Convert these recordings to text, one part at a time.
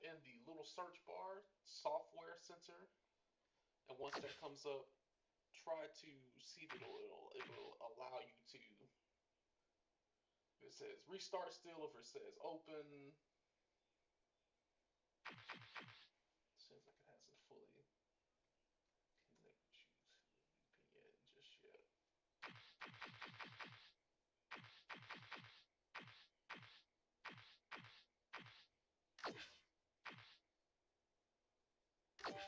in the little search bar, software center, and once that comes up, try to see if it'll allow you to. If it says restart still, if it says open, seems like it hasn't fully connected you to the VPN just yet. Okay.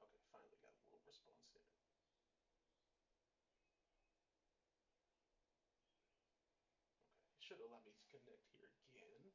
Okay, finally got a little response here. Okay, it should allow me to connect here again.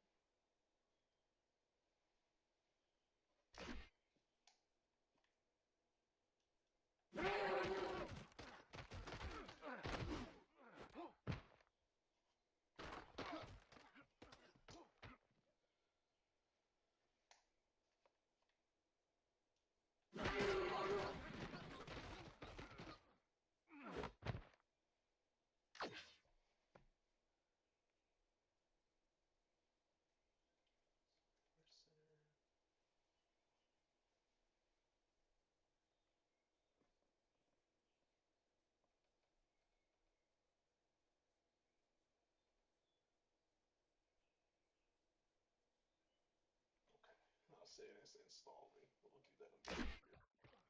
Okay, I'll say it's installing. We'll do that in a minute here.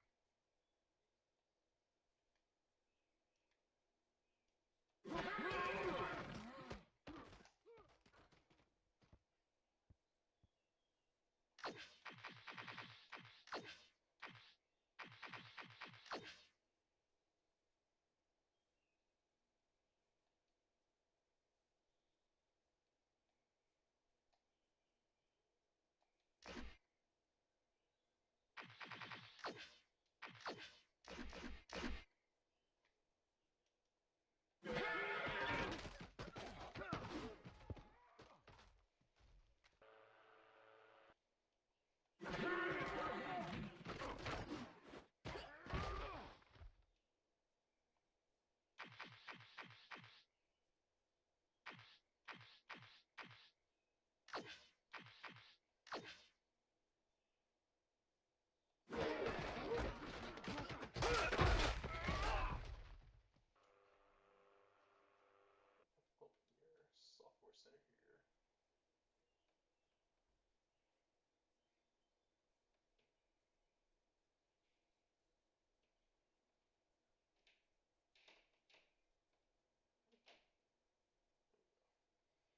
Open your software center here.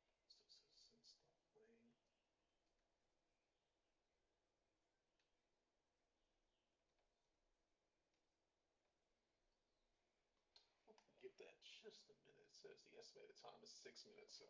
So it says installing. Give that just a minute. It says the estimated time is 6 minutes, so.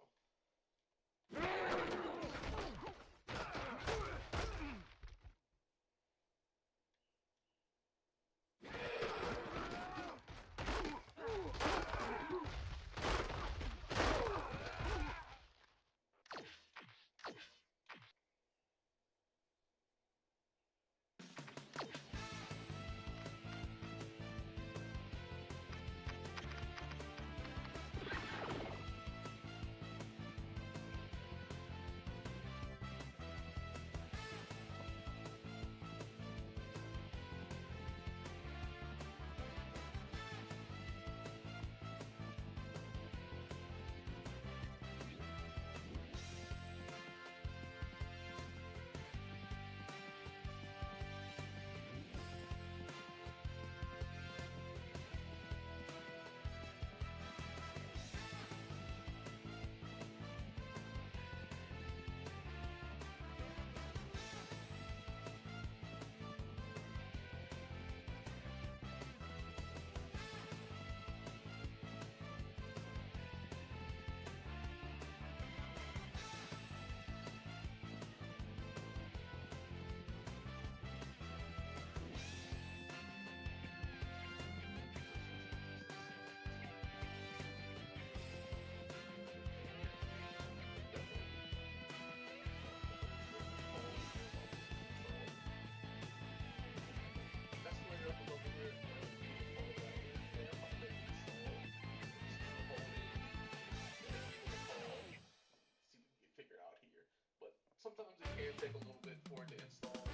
sometimes it can take a little bit for it to install.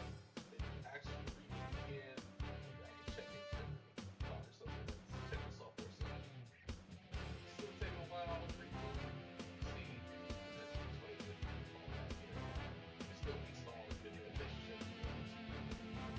Then you actually reboot again. Maybe I can check it to find something that's check the software settings. Still taking a while to reboot. See, that's this way that you can fall back here. It's still installing video. They should be able to.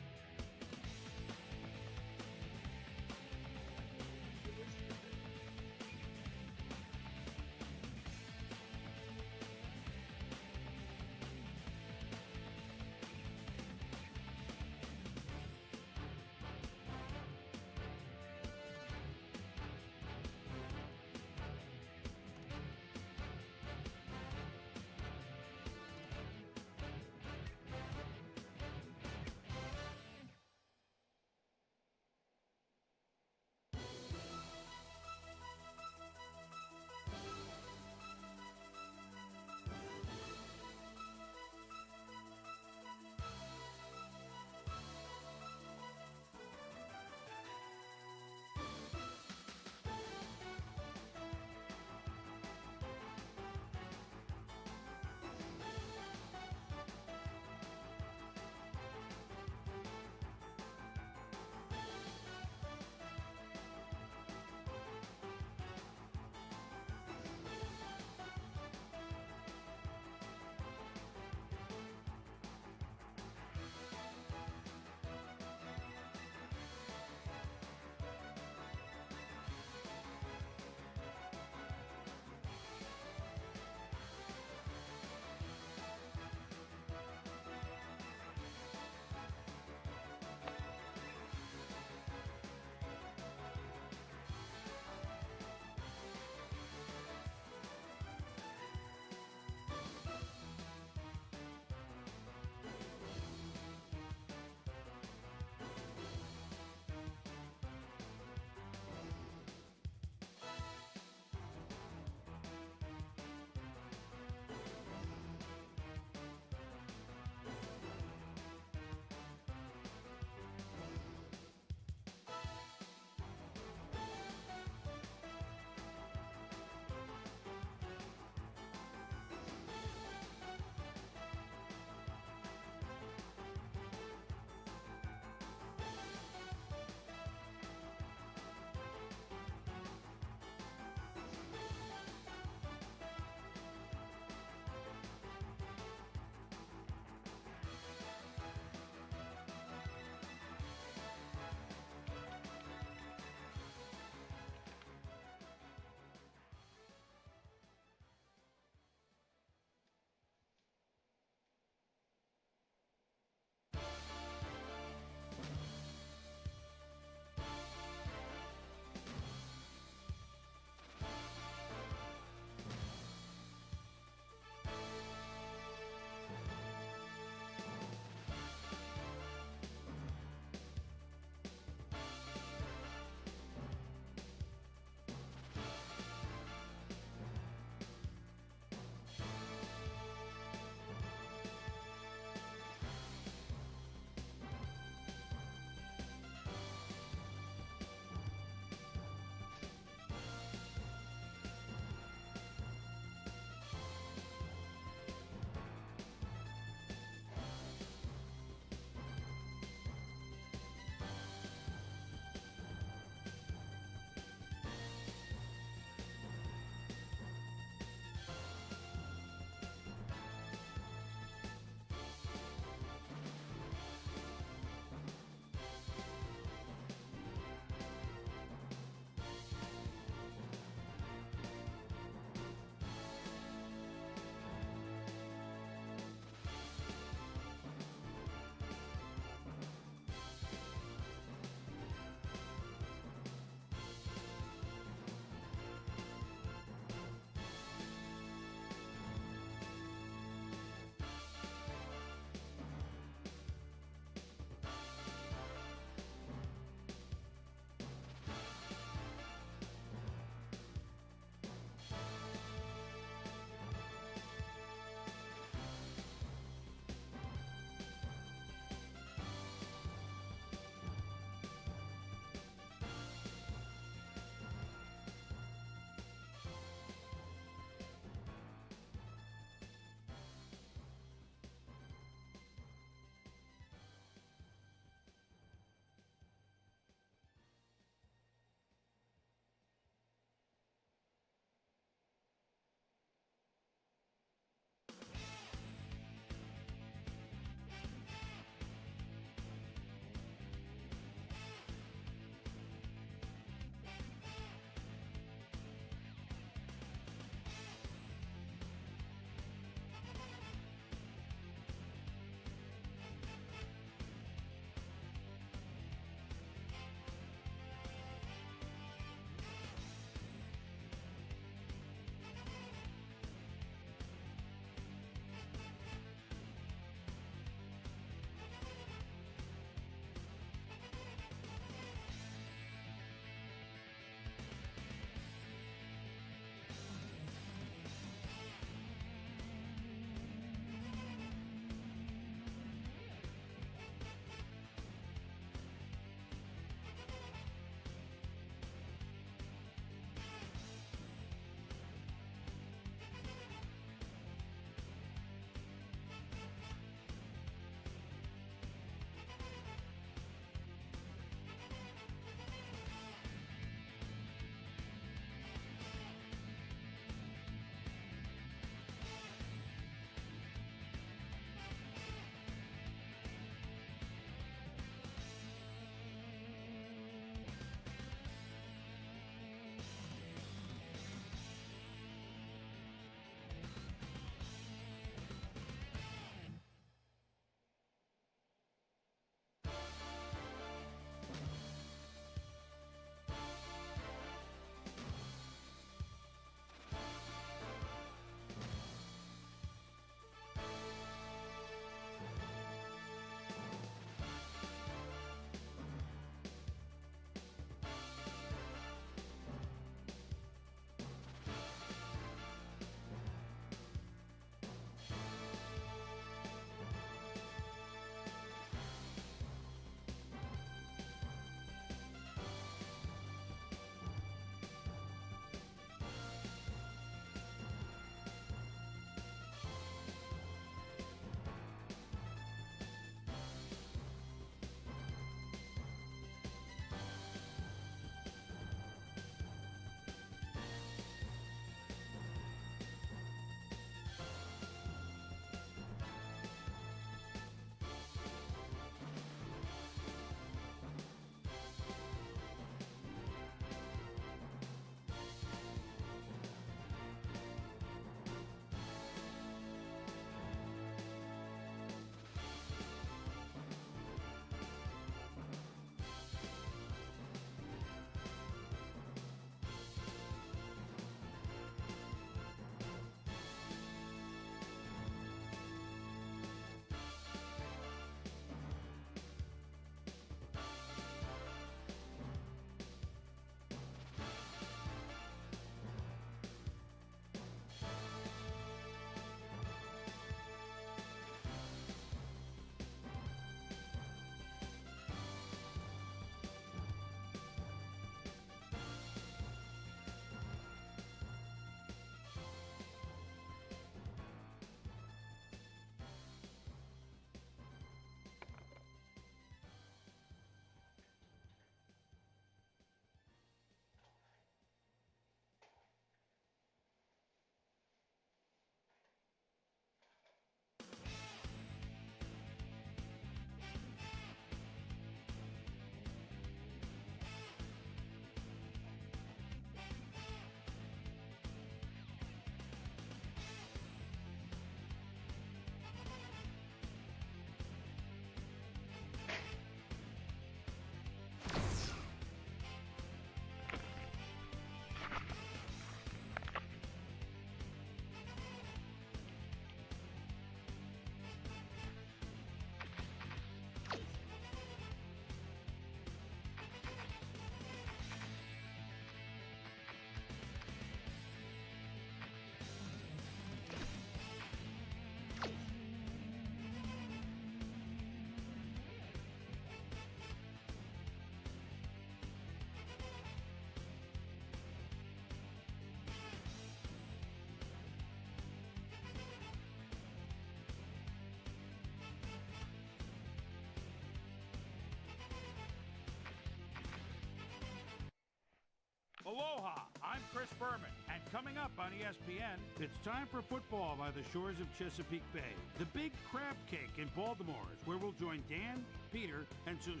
Aloha, I'm Chris Berman, and coming up on ESPN, it's time for football by the shores of Chesapeake Bay. The Big Crab Cake in Baltimore is where we'll join Dan, Peter, and Susie.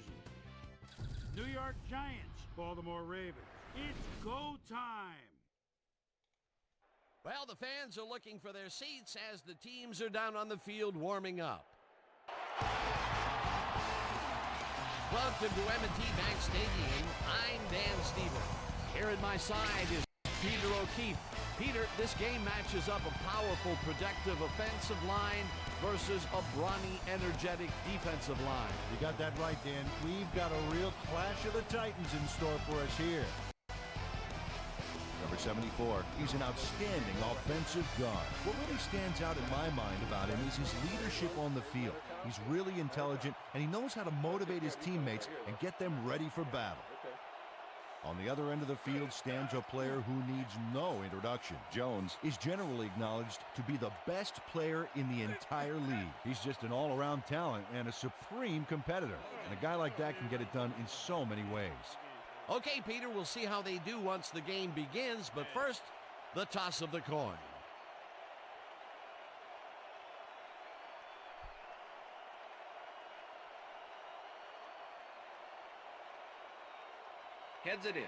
New York Giants, Baltimore Ravens. It's go time! Well, the fans are looking for their seats as the teams are down on the field warming up. Welcome to M&T Bank Stadium. I'm Dan Stevens. Here at my side is Peter O'Keefe. Peter, this game matches up a powerful, protective offensive line versus a brawny, energetic defensive line. You got that right, Dan. We've got a real clash of the Titans in store for us here. Number 74, he's an outstanding offensive guard. What really stands out in my mind about him is his leadership on the field. He's really intelligent, and he knows how to motivate his teammates and get them ready for battle. On the other end of the field stands a player who needs no introduction. Jones is generally acknowledged to be the best player in the entire league. He's just an all-around talent and a supreme competitor. And a guy like that can get it done in so many ways. Okay, Peter, we'll see how they do once the game begins, but first, the toss of the coin. Heads it is.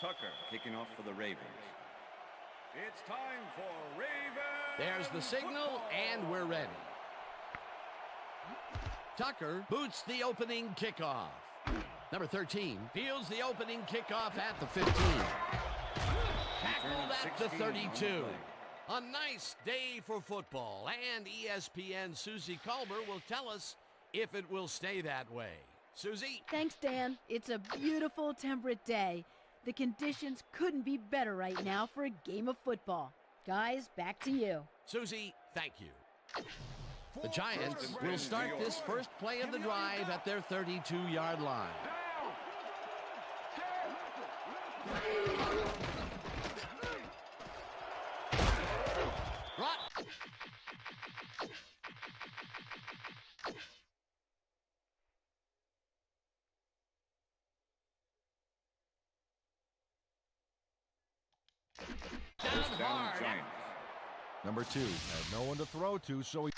Tucker kicking off for the Ravens. It's time for Ravens. There's the signal, and we're ready. Tucker boots the opening kickoff. Number 13 fields the opening kickoff at the 15. Tackled at the 32. A nice day for football, and ESPN Susie Colbert will tell us if it will stay that way. Susie? Thanks, Dan. It's a beautiful, temperate day. The conditions couldn't be better right now for a game of football. Guys, back to you. Susie, thank you. The Giants will start this first play of the drive at their 32-yard line. Down hard. Giants. Number 2 had no one to throw to, so he...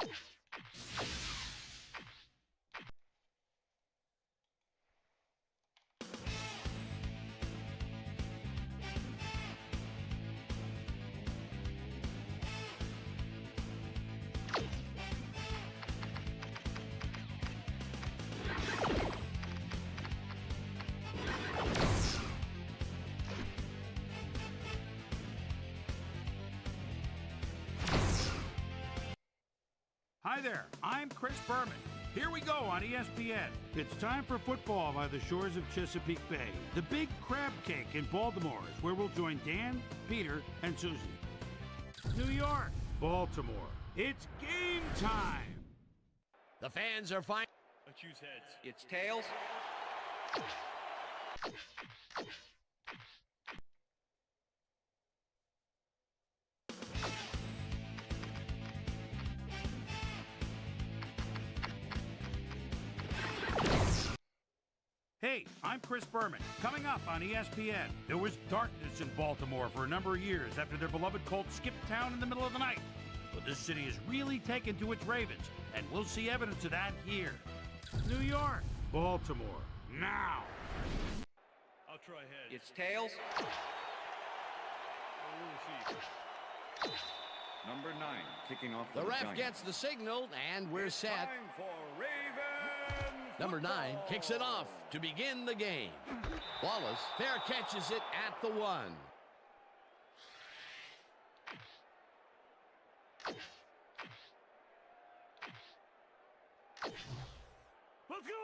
Hi there, I'm Chris Berman. Here we go on ESPN. It's time for football by the shores of Chesapeake Bay. The Big Crab Cake in Baltimore is where we'll join Dan, Peter, and Susie. New York, Baltimore. It's game time! The fans are fine. I choose heads. It's tails. Hey, I'm Chris Berman. Coming up on ESPN, there was darkness in Baltimore for a number of years after their beloved Colts skipped town in the middle of the night. But this city is really taken to its Ravens, and we'll see evidence of that here. New York, Baltimore, now! I'll try heads. It's tails. Number 9 kicking off for The ref Giants. gets the signal, and we're set. Time for Ravens. Number 9 football. kicks it off to begin the game. Wallace fair catches it at the 1.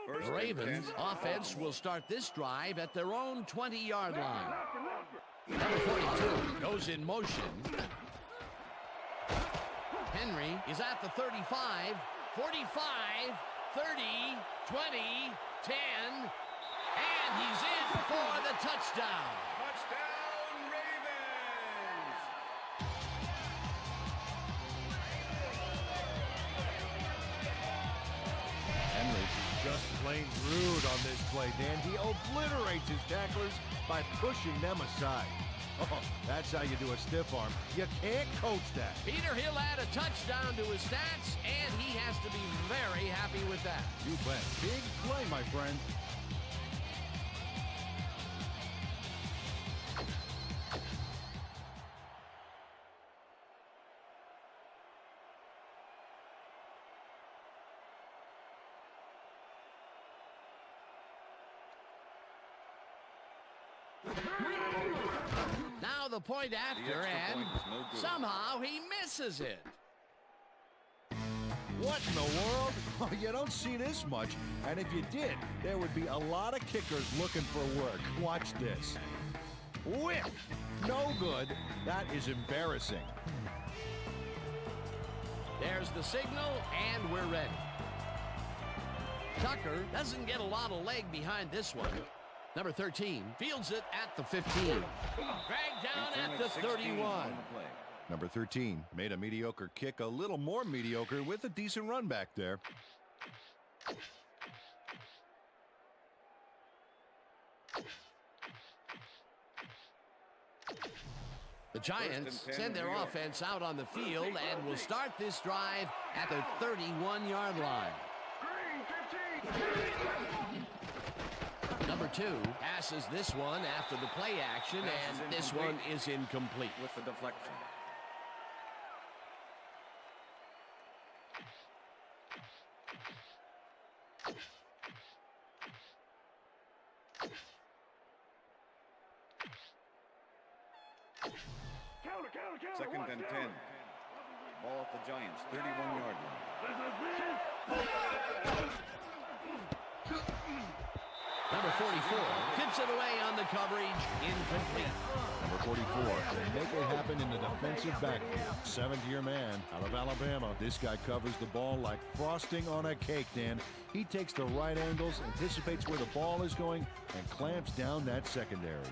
First The and Ravens 10. offense will start this drive at their own 20-yard line. Number 42 goes in motion. Henry is at the 35, 45, 30, 20, 10. And he's in for the touchdown. Touchdown, Ravens! Henry just plain rude on this play, Dan. He obliterates his tacklers by pushing them aside. Oh, that's how you do a stiff arm. You can't coach that. Peter, he'll add a touchdown to his stats, and he has to be very happy with that. You bet. Big play, my friend. Now the point after, extra and point is no good. somehow he misses it. What in the world? Oh, you don't see this much. And if you did, there would be a lot of kickers looking for work. Watch this. Whiff! No good. That is embarrassing. There's the signal, and we're ready. Tucker doesn't get a lot of leg behind this one. Number 13 fields it at the 15. Dragged down at the 31. Number 13 made a mediocre kick a little more mediocre with a decent run back there. The Giants send their offense out on the field and will start this drive at the 31-yard line. Number 2 passes this one after the play action, and this one is incomplete. With the deflection. Second and 10. Ball at the Giants, 31-yard line. Number 44 tips it away on the coverage, incomplete. Number 44 can make it happen in the defensive backfield. Seventh-year man out of Alabama. This guy covers the ball like frosting on a cake, Dan. He takes the right angles, anticipates where the ball is going, and clamps down that secondary.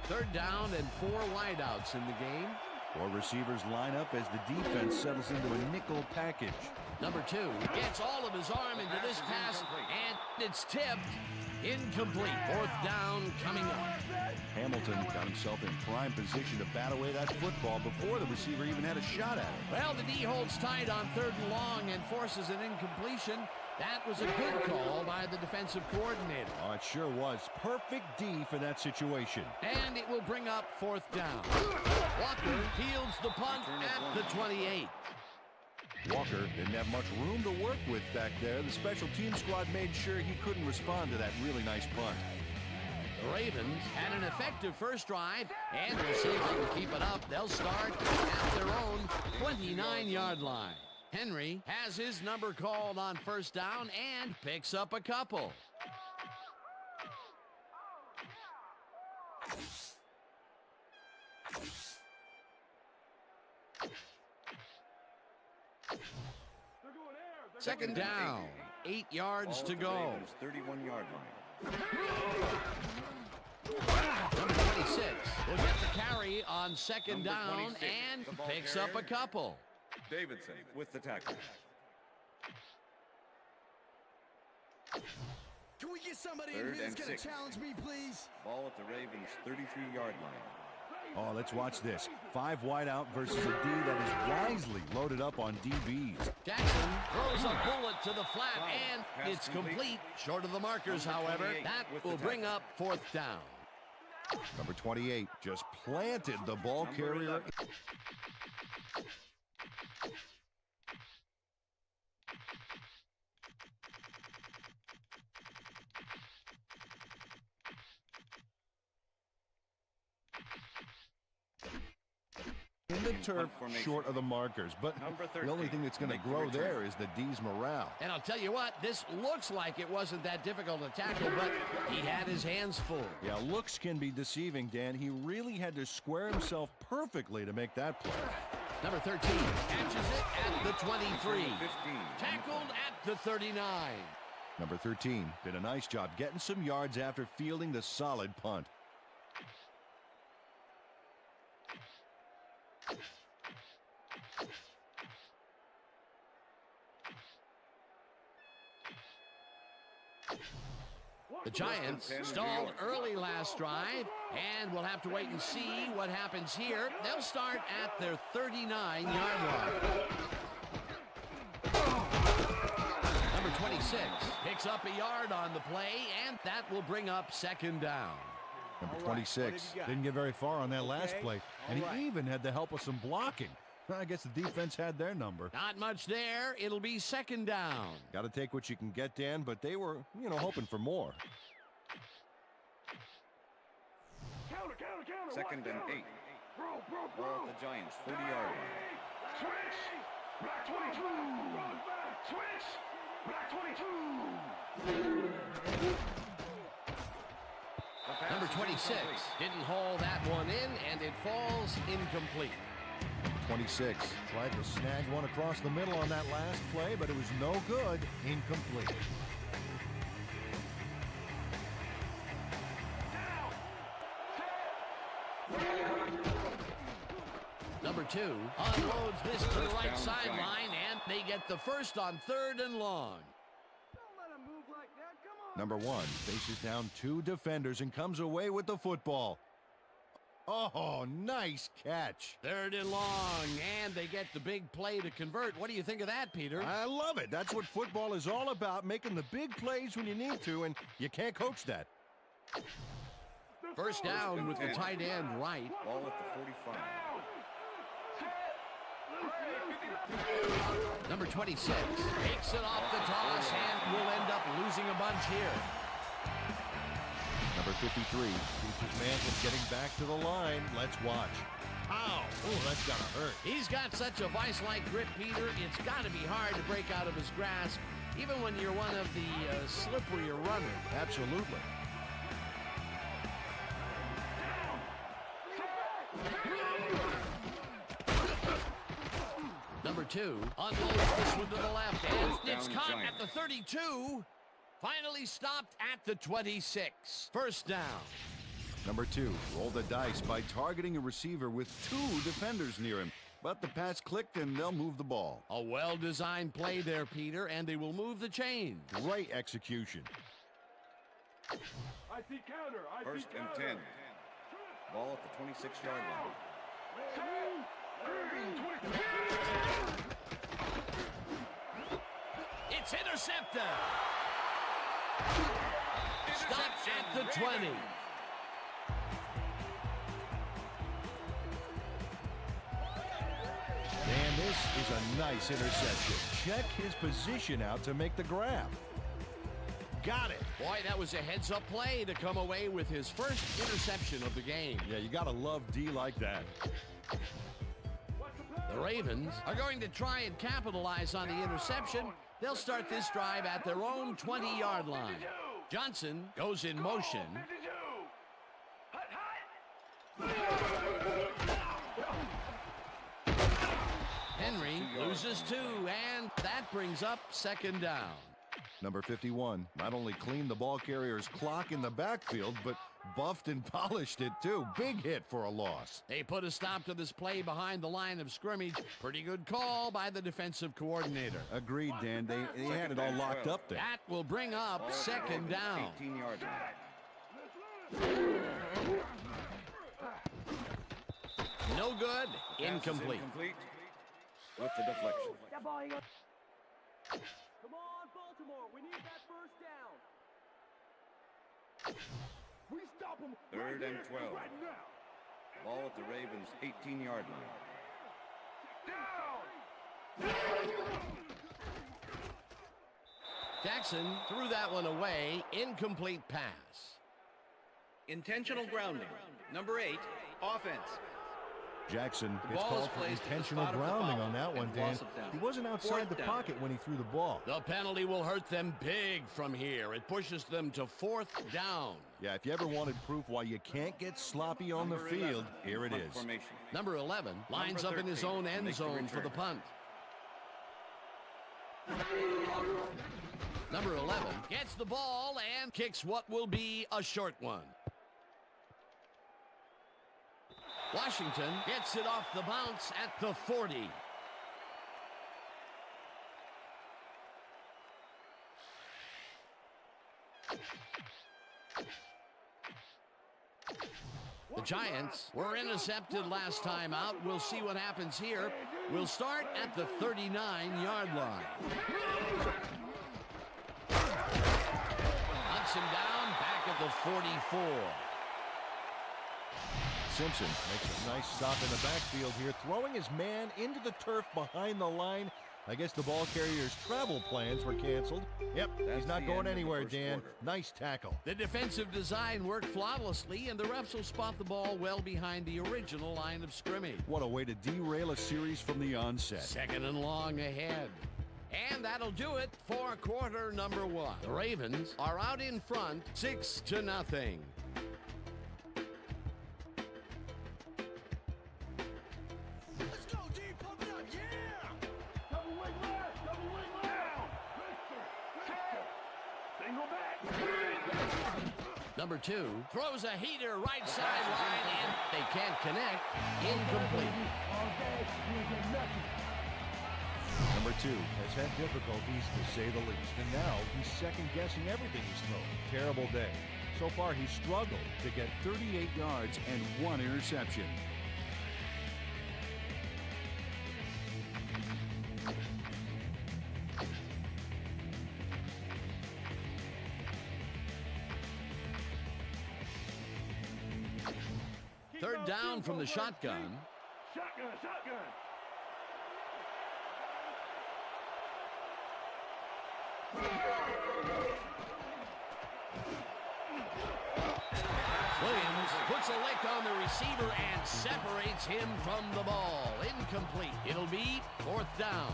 Third down and 4 wideouts in the game. 4 receivers line up as the defense settles into a nickel package. Number 2 gets all of his arm into this pass, and it's tipped. Incomplete. Fourth down coming up. Hamilton got himself in prime position to bat away that football before the receiver even had a shot at it. Well, the D holds tight on 3rd and long and forces an incompletion. That was a good call by the defensive coordinator. Oh, it sure was. Perfect D for that situation. And it will bring up 4th down. Walker fields the punt at the 28. Walker didn't have much room to work with back there. The special team squad made sure he couldn't respond to that really nice punt. The Ravens had an effective first drive, and we'll see if they can keep it up. They'll start at their own 29-yard line. Henry has his number called on 1st down and picks up a couple. Second down, 8 yards to go. 31-yard line. Number 26 will get the carry on 2nd down and picks up a couple. Davidson with the tackle. Can we get somebody in Third here and that's going 6. to challenge me, please? Ball at the Ravens' 33-yard line. Oh, let's watch this. 5 wide out versus a D that is wisely loaded up on DBs. Jackson throws a bullet to the flat, and it's complete. Short of the markers, however. That will bring up 4th down. Number 28 just planted the ball carrier. In the turf, short of the markers, but the only thing that's going to grow there is the D's morale. And I'll tell you what, this looks like it wasn't that difficult to tackle, but he had his hands full. Yeah, looks can be deceiving, Dan. He really had to square himself perfectly to make that play. Number 13 catches it at the 23. 15. Tackled at the 39. Number 13 did a nice job getting some yards after fielding the solid punt. The Giants stalled early last drive, and we'll have to wait and see what happens here. They'll start at their 39-yard line. Number 26 picks up a yard on the play, and that will bring up second down. Number 26 didn't get very far on that last play, and he even had the help of some blocking. I guess the defense had their number. Not much there. It'll be second down. Got to take what you can get, Dan, but they were, hoping for more. Second and 8. Ball at the Giants, 40-yard line. Switch! Black 22! Run back! Switch! Black 22! Number 26 didn't haul that one in, and it falls incomplete. 26 tried to snag one across the middle on that last play, but it was no good. Incomplete. Number 2 unloads this to the right sideline, and they get the first on 3rd and long. Number 1 faces down 2 defenders and comes away with the football. Oh, nice catch. 3rd and long, and they get the big play to convert. What do you think of that, Peter? I love it. That's what football is all about, making the big plays when you need to, and you can't coach that. First down with the tight end right. Ball at the 45. Number 26 takes it off the toss and will end up losing a bunch here. Number 53 teaches Manson getting back to the line. Let's watch. Ow! Oh, that's gotta hurt. He's got such a vice-like grip, Peter. It's got to be hard to break out of his grasp, even when you're one of the slipperier runners. Absolutely. Number 2 unloads this one to the left, and it's caught at the 32. Finally stopped at the 26. First down. Number 2 rolled the dice by targeting a receiver with 2 defenders near him. But the pass clicked, and they'll move the ball. A well-designed play there, Peter, and they will move the chains. Great execution. I see counter. First and 10. Ball at the 26-yard line. It's intercepted. Stopped at the 20. And this is a nice interception. Check his position out to make the grab. Got it. Boy, that was a heads-up play to come away with his first interception of the game. Yeah, you gotta love D like that. The Ravens are going to try and capitalize on the interception. They'll start this drive at their own 20-yard line. Johnson goes in motion. Henry loses 2, and that brings up second down. Number 51 not only cleaned the ball carrier's clock in the backfield, but buffed and polished it too. Big hit for a loss. They put a stop to this play behind the line of scrimmage. Pretty good call by the defensive coordinator. Agreed, Dan. They had it all locked up there. That will bring up second down. 18-yard line. No good. Incomplete. Incomplete with the deflection. Come on, Baltimore. We need that first down. We stop them. Third and 12. Right now. Ball at the Ravens' 18-yard line. Jackson threw that one away. Incomplete pass. Intentional grounding. Number 8, offense. Jackson The gets ball called is for placed at the intentional spot of the grounding foul on that one, and Dan. loss of down. He wasn't outside Fourth the down. pocket when he threw the ball. The penalty will hurt them big from here. It pushes them to 4th down. Yeah, if you ever wanted proof why you can't get sloppy on the Number field, 11, here it punt is. Formation. Number 11 lines Number up in his 13 own end makes the zone for the return. punt. Number 11 gets the ball and kicks what will be a short one. Washington gets it off the bounce at the 40. The Giants were intercepted last time out. We'll see what happens here. We'll start at the 39-yard line. Hunts him down back at the 44. Simpson makes a nice stop in the backfield here, throwing his man into the turf behind the line. I guess the ball carrier's travel plans were canceled. Yep, he's not going anywhere, Dan. Nice tackle. The defensive design worked flawlessly, and the refs will spot the ball well behind the original line of scrimmage. What a way to derail a series from the onset. Second and long ahead. And that'll do it for quarter number 1. The Ravens are out in front, 6-0. Number 2 throws a heater right sideline, and they can't connect. Incomplete. Number 2 has had difficulties, to say the least, and now he's second-guessing everything he's thrown. Terrible day. So far, he's struggled to get 38 yards and 1 interception. Third down from the shotgun. Shotgun. Williams puts a lick on the receiver and separates him from the ball. Incomplete. It'll be 4th down.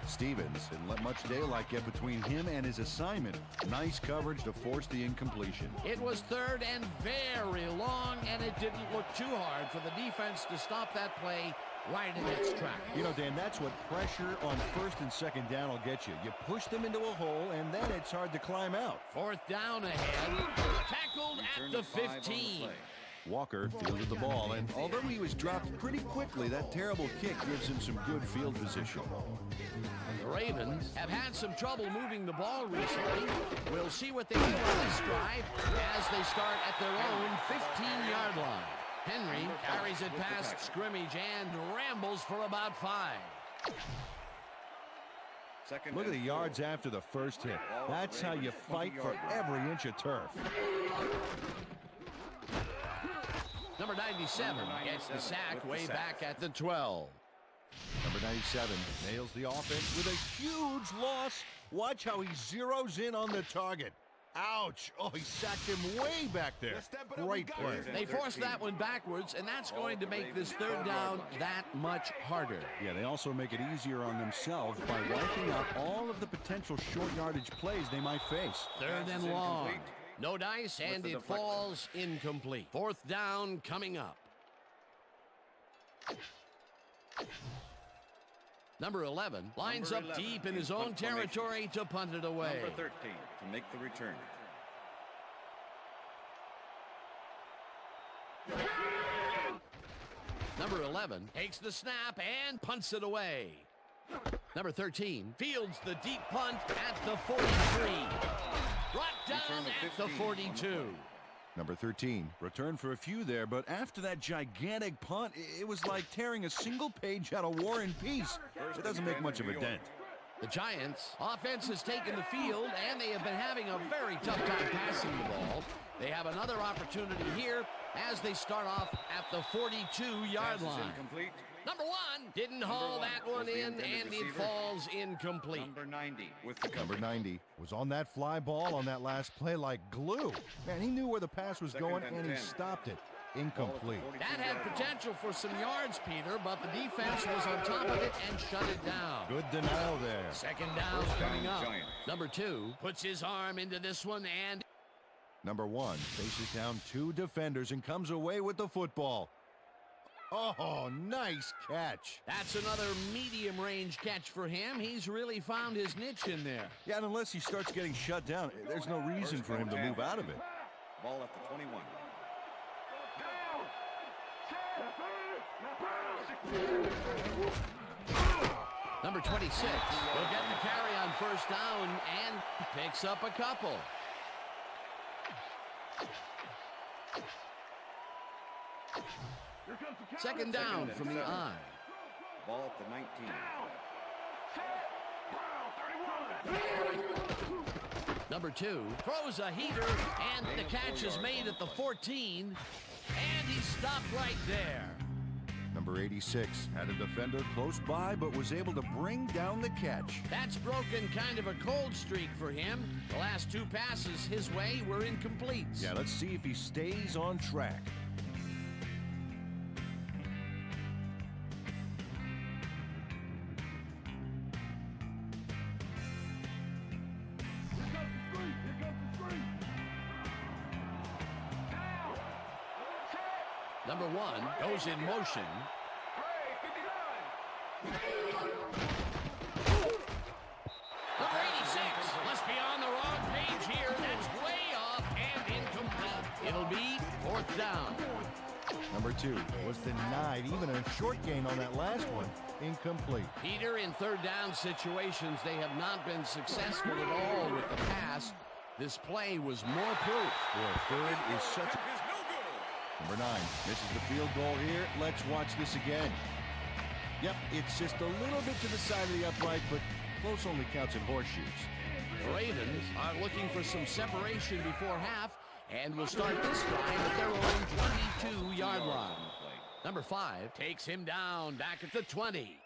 Stevens didn't let much daylight get between him and his assignment. Nice coverage to force the incompletion. It was 3rd and very long, and it didn't look too hard for the defense to stop that play right in its tracks. You know, Dan, that's what pressure on 1st and 2nd down will get you. You push them into a hole, and then it's hard to climb out. 4th down ahead. Tackled at the 15. Walker fielded the ball, and although he was dropped pretty quickly, that terrible kick gives him some good field position. The Ravens have had some trouble moving the ball recently. We'll see what they do on this drive as they start at their own 15-yard line. Henry carries it past scrimmage and rambles for about 5. Look at the yards after the first hit. That's how you fight for every inch of turf. Number 97 gets the sack way back at the 12. Number 97 nails the offense with a huge loss. Watch how he zeroes in on the target. Ouch. Oh, he sacked him way back there. Great play. They forced that one backwards, and that's going to make this 3rd down that much harder. Yeah, they also make it easier on themselves by wiping out all of the potential short yardage plays they might face. 3rd and long. No dice, and it falls incomplete. 4th down coming up. Number 11 lines up deep in his own territory to punt it away. Number 13 to make the return. Number 11 takes the snap and punts it away. Number 13 fields the deep punt at the 43. Brought down at the 42. Number 13 returned for a few there, but after that gigantic punt, it was like tearing a single page out of War and Peace. It doesn't make much of a dent. The Giants' offense has taken the field, and they have been having a very tough time passing the ball. They have another opportunity here as they start off at the 42-yard line. Incomplete. Number 1 didn't haul that one in, and it falls incomplete. Number 90 with the Number 90 was on that fly ball on that last play like glue. Man, he knew where the pass was going, and he stopped it. Incomplete. That had potential for some yards, Peter, but the defense was on top of it and shut it down. Good denial there. 2nd down coming up. Number 2 puts his arm into this one, and Number 1 faces down 2 defenders and comes away with the football. Oh, nice catch. That's another medium-range catch for him. He's really found his niche in there. Yeah, and unless he starts getting shut down, there's no reason for him to move out of it. Ball at the 21. Number 26 will get the carry on first down and picks up a couple. Second down from the I. Ball at the 19. Number 2 throws a heater, and the catch is made at the 14, and he stopped right there. Number 86 had a defender close by, but was able to bring down the catch. That's broken kind of a cold streak for him. The last 2 passes his way were incomplete. Yeah, let's see if he stays on track. Number 1 goes in motion. Number 86 must be on the wrong page here. That's way off and incomplete. It'll be 4th down. Number 2 was denied even a short gain on that last one. Incomplete. Peter, in 3rd down situations, they have not been successful at all with the pass. This play was more proof. Boy, 3rd is such a... Number 9 misses the field goal here. Let's watch this again. Yep, it's just a little bit to the side of the upright, but close only counts in horseshoes. The Ravens are looking for some separation before half and will start this drive at their own 22-yard line. Number 5 takes him down back at the 20.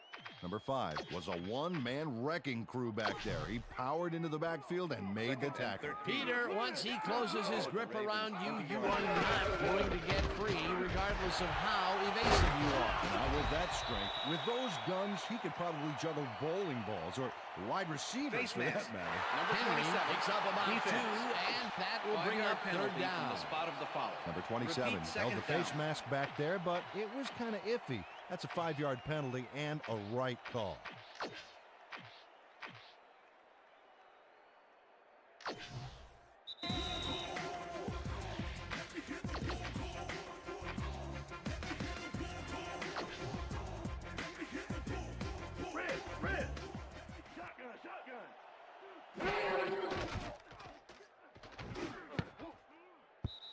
Number 5 was a one-man wrecking crew back there. He powered into the backfield and made the tackle. Peter, once he closes his grip around you, you are not going to get free, regardless of how evasive you are. Now with that strength, with those guns, he could probably juggle bowling balls or wide receivers for that matter. Henry picks up about 2, and that will bring up 3rd down. The spot of the foul. Number 27 held the face mask back there, but it was kind of iffy. That's a 5-yard penalty and a right call. Red. Shotgun.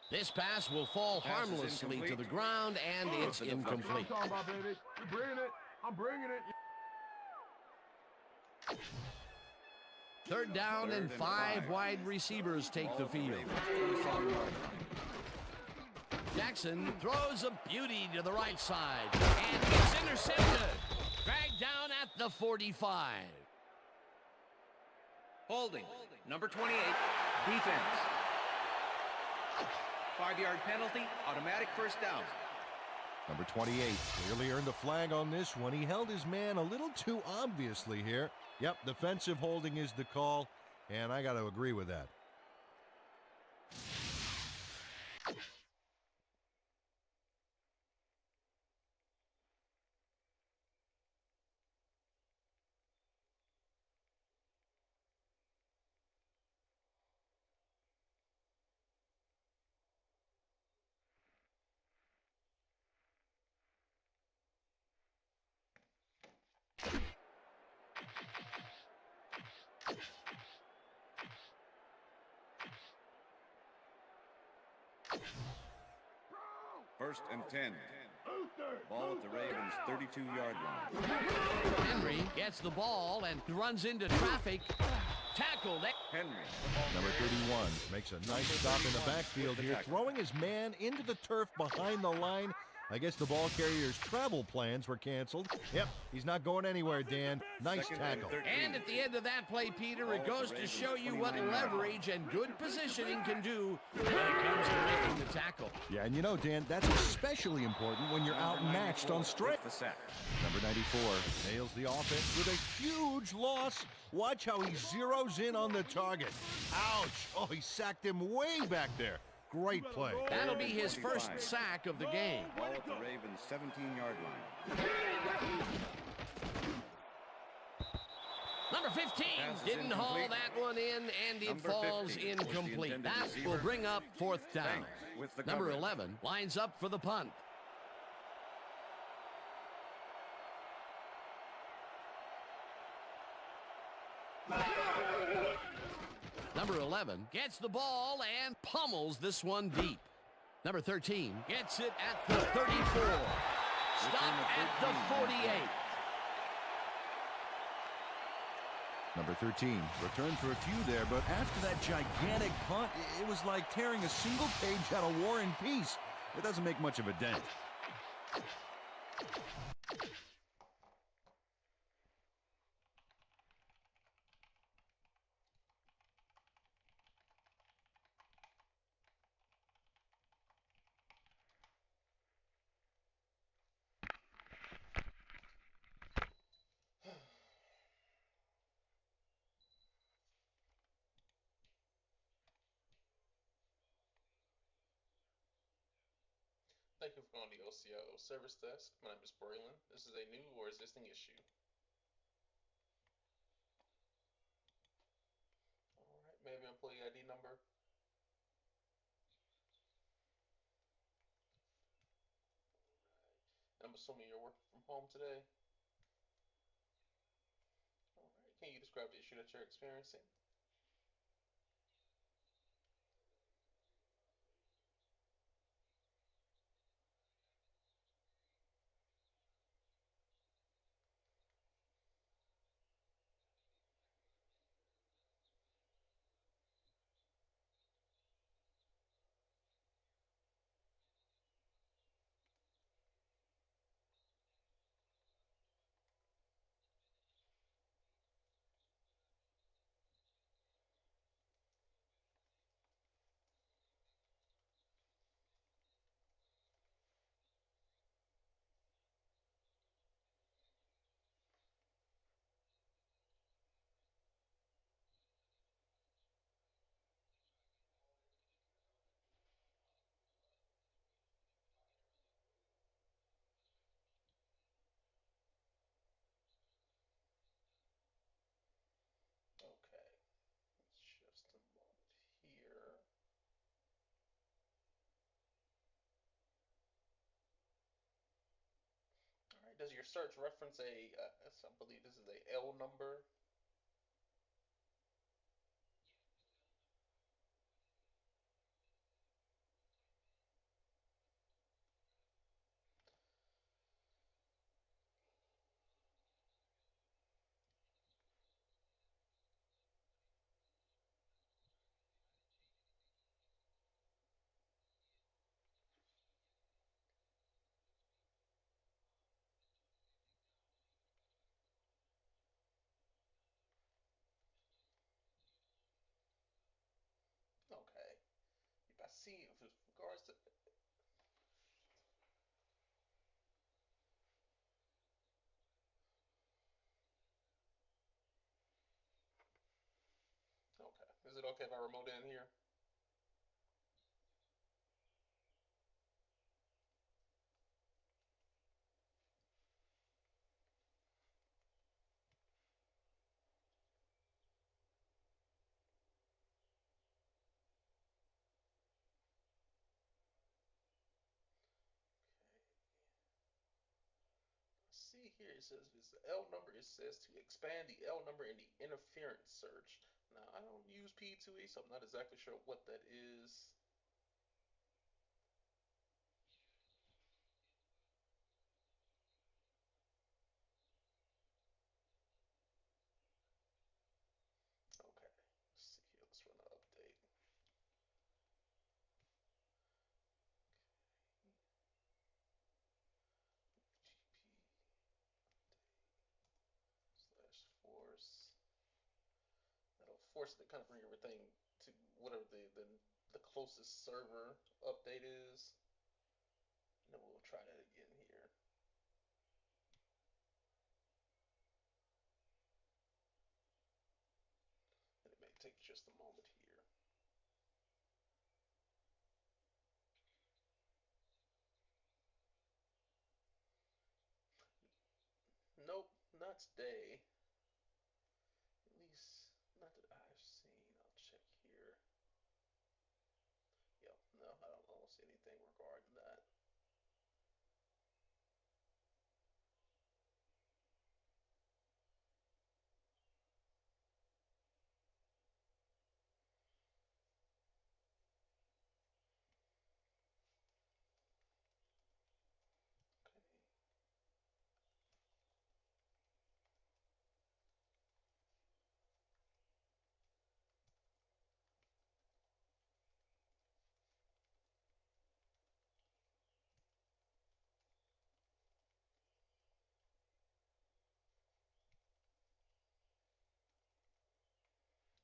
This pass will fall harmlessly to the ground, and it's incomplete. I'm talking about, baby. You bringing it. I'm bringing it. 3rd down and 5 wide receivers take the field. Jackson throws a beauty to the right side, and it's intercepted. Dragged down at the 45. Holding. Number 28. Defense. 5-yard penalty. Automatic first down. Number 28 clearly earned a flag on this one. He held his man a little too obviously here. Yep, defensive holding is the call, and I got to agree with that. First and 10. Ball at the Ravens' 32-yard line. Henry gets the ball and runs into traffic. Tackled. Henry. Number 31 makes a nice stop in the backfield here, throwing his man into the turf behind the line. I guess the ball carrier's travel plans were canceled. Yep, he's not going anywhere, Dan. Nice tackle. And at the end of that play, Peter, it goes to show you what leverage and good positioning can do when it comes to making the tackle. Yeah, and you know, Dan, that's especially important when you're outmatched on strength. Number 94 nails the offense with a huge loss. Watch how he zeroes in on the target. Ouch! Oh, he sacked him way back there. Great play. That'll be his first sack of the game. Ball at the Ravens' 17-yard line. Number 15 Pass is didn't haul incomplete. that one in, and it Number falls 15 was the incomplete. intended That receiver. will bring up fourth down. Banks with the Number coverage. 11 lines up for the punt. Number 11 gets the ball and pummels this one deep. Number 13 gets it at the 34. Stop at the 48. Number 13 returned for a few there, but after that gigantic punt, it was like tearing a single page out of War and Peace. It doesn't make much of a dent. Thank you for calling the OCO service desk. My name is Braylon. This is a new or existing issue. Alright, maybe employee ID number. And I'm assuming you're working from home today. Alright, can you describe the issue that you're experiencing? Okay, just a moment here. Alright, does your search reference I believe this is a L number? Okay. If I see with regards to okay. Is it okay if I remote in here? See here, it says it's the L number. It says to expand the L number in the interference search. Now, I don't use P2E, so I'm not exactly sure what that is. Okay, let's see here. Let's run an update. GP/force. That'll force it to kind of bring everything to whatever the closest server update is. And then we'll try that again here. And it may take just a moment here. not today. At least, not that I've seen. I'll check here. Yep, no, I don't see anything regarding that.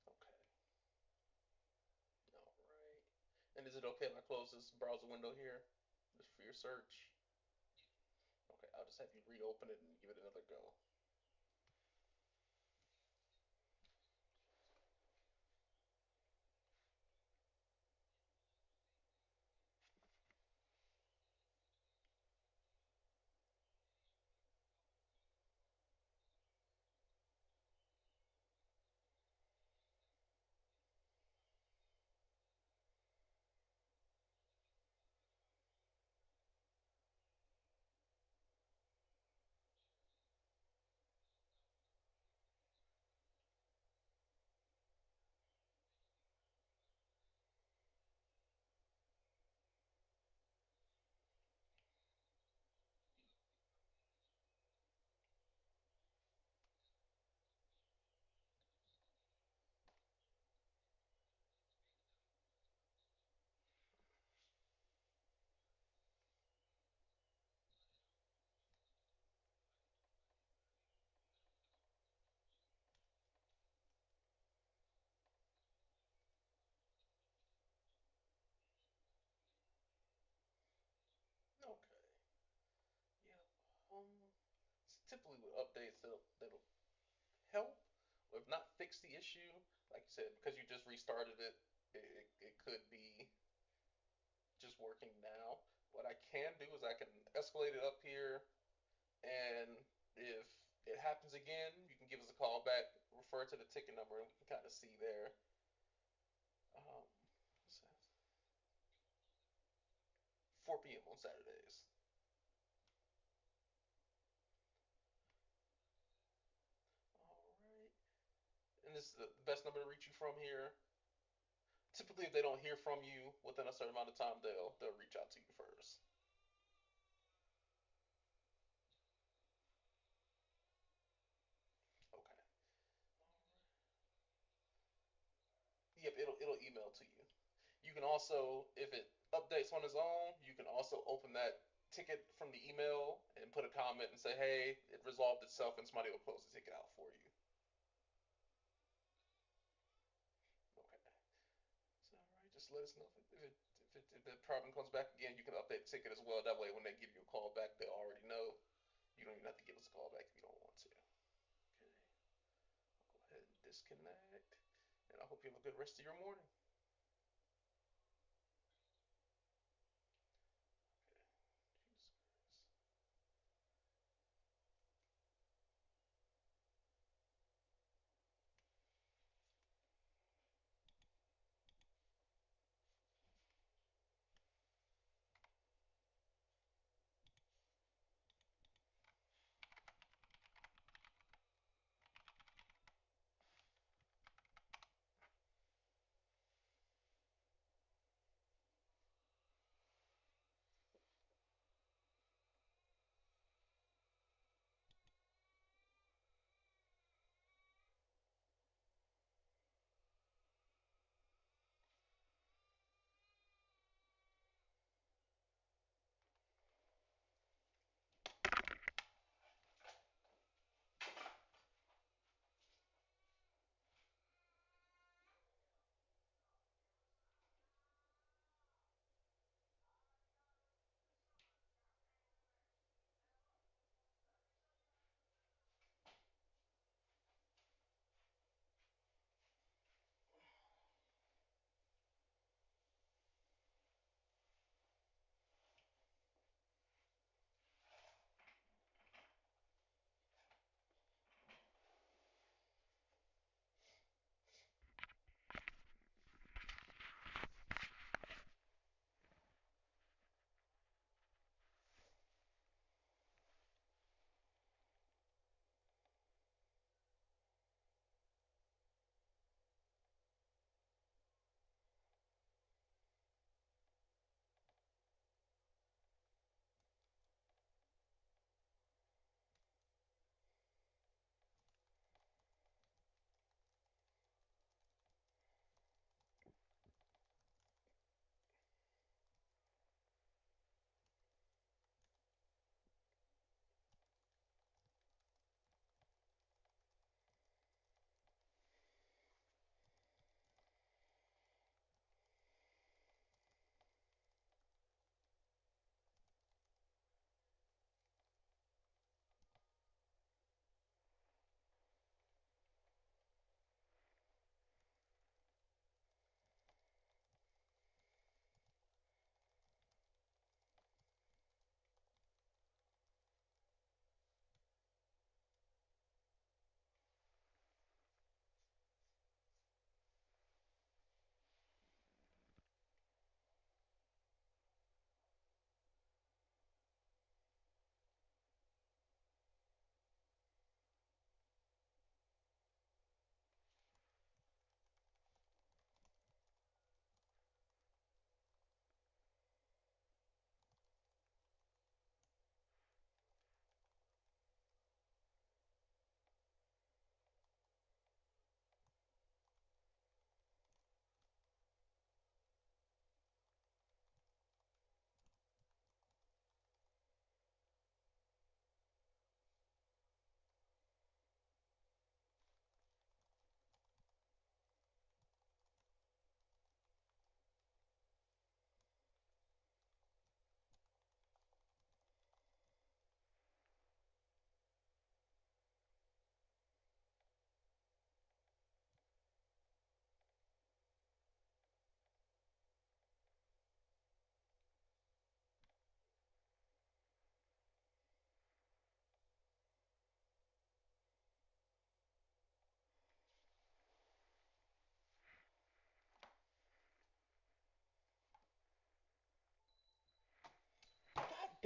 Okay. Okay. All right. And is it okay if I close this browser window here, just for your search? Okay, I'll just have you reopen it and give it another go. Okay. Yep. Typically with updates that'll help, or if not fix the issue. Like you said, because you just restarted it, it could be just working now. What I can do is I can escalate it up here, and if it happens again, you can give us a call back, refer to the ticket number, and we can kind of see there. Um, 4 p.m. on Saturdays. All right. And this is the best number to reach you from here. Typically, if they don't hear from you within a certain amount of time, they'll reach out to you first. Okay. Yep, it'll email to you. You can also, if it updates on its own, you can also open that ticket from the email and put a comment and say, "Hey, it resolved itself," and somebody will close the ticket out for you. Okay. So, all right, just let us know if the problem comes back again. You can update the ticket as well. That way, when they give you a call back, they'll already know. You don't even have to give us a call back if you don't want to. Okay. I'll go ahead and disconnect. And I hope you have a good rest of your morning. Okay. Jesus Christ.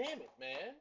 Damn it, man.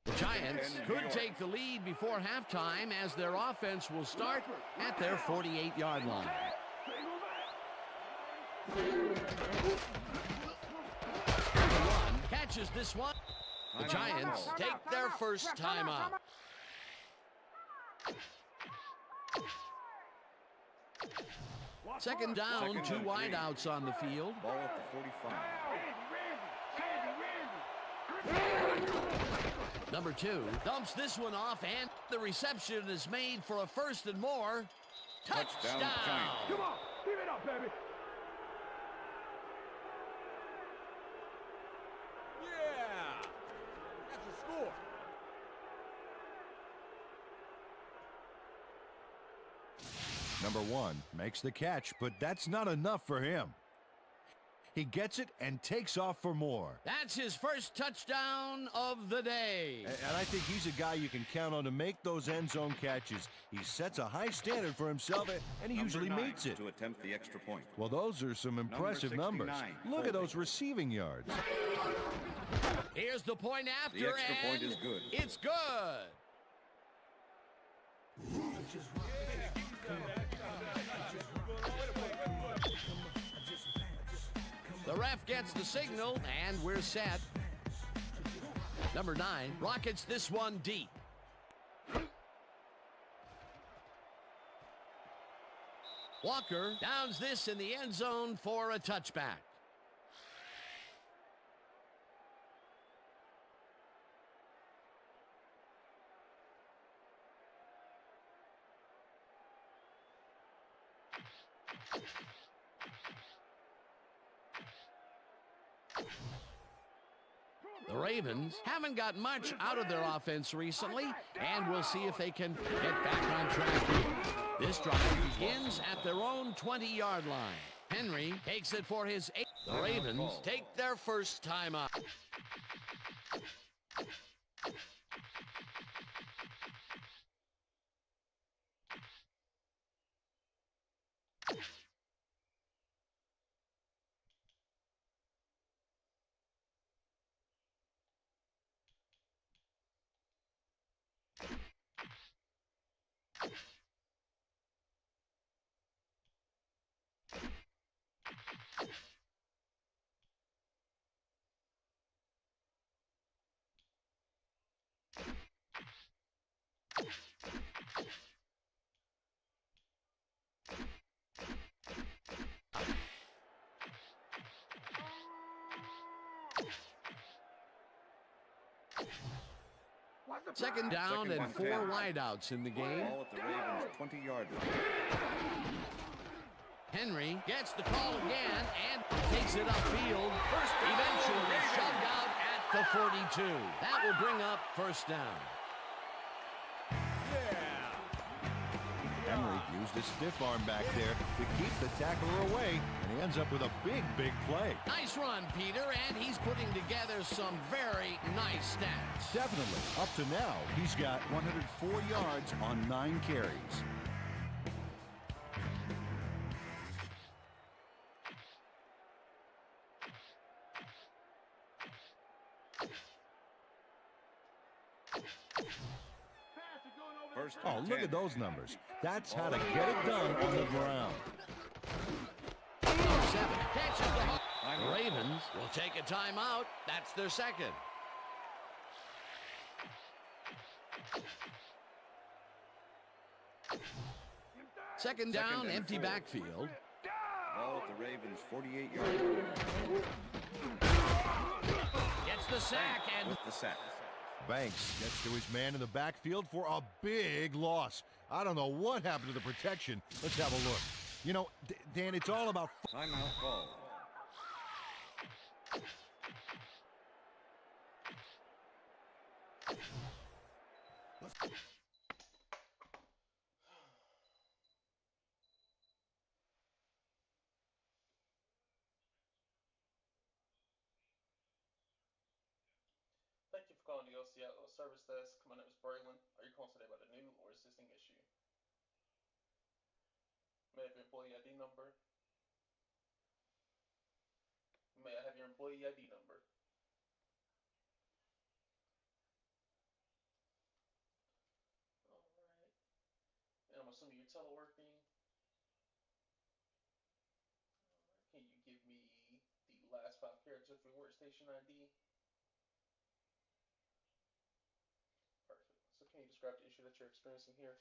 The Giants could take the lead before halftime as their offense will start at their 48-yard line. One catches this one. The Giants take their first time out. Second down, two wideouts on the field. Ball at the 45. Number 2 dumps this one off, and the reception is made for a first and more. Touchdown. Giants. Come on, give it up, baby. Yeah! That's a score. Number 1 makes the catch, but that's not enough for him. He gets it and takes off for more. That's his first touchdown of the day. And I think he's a guy you can count on to make those end zone catches. He sets a high standard for himself, and he usually meets it. To attempt the extra point. Well, those are some impressive numbers. Look at those receiving yards. Here's the point after, The extra and point is good. It's good. The ref gets the signal, and we're set. Number 9 rockets this one deep. Walker downs this in the end zone for a touchback. The Ravens haven't got much out of their offense recently, and we'll see if they can get back on track here. This drive begins at their own 20-yard line. Henry takes it for his 8th. The Ravens take their first time out. Second down Second and and 4 10. wideouts in the game. Ball at the Ravens' 20-yard line. Henry gets the call again and takes it upfield. Eventually shoved out at the 42. That will bring up first down. Henry used his stiff arm back there to keep the tackler away, and he ends up with a big play. Nice run, Peter, and he's putting together some very nice stats. Definitely. Up to now, he's got 104 yards on 9 carries. First Oh, and look 10. at those numbers. That's how to get it done on the ground. 7 catches the ball. Timeout. Ravens will take a timeout. That's their second. Second down, and empty 4. backfield. Ball at the Ravens' 48-yard line. Gets the sack and With the sack. Banks gets to his man in the backfield for a big loss. I don't know what happened to the protection. Let's have a look. You know, Dan, it's all about... Timeout call. Thank you for calling the OCL service desk. My name is Braylon. Are you calling today about a new or existing issue? May I have your employee ID number? May I have your employee ID number? Alright. And I'm assuming you're teleworking. Alright. Can you give me the last 5 characters of your workstation ID? Perfect. So can you describe the issue that you're experiencing here?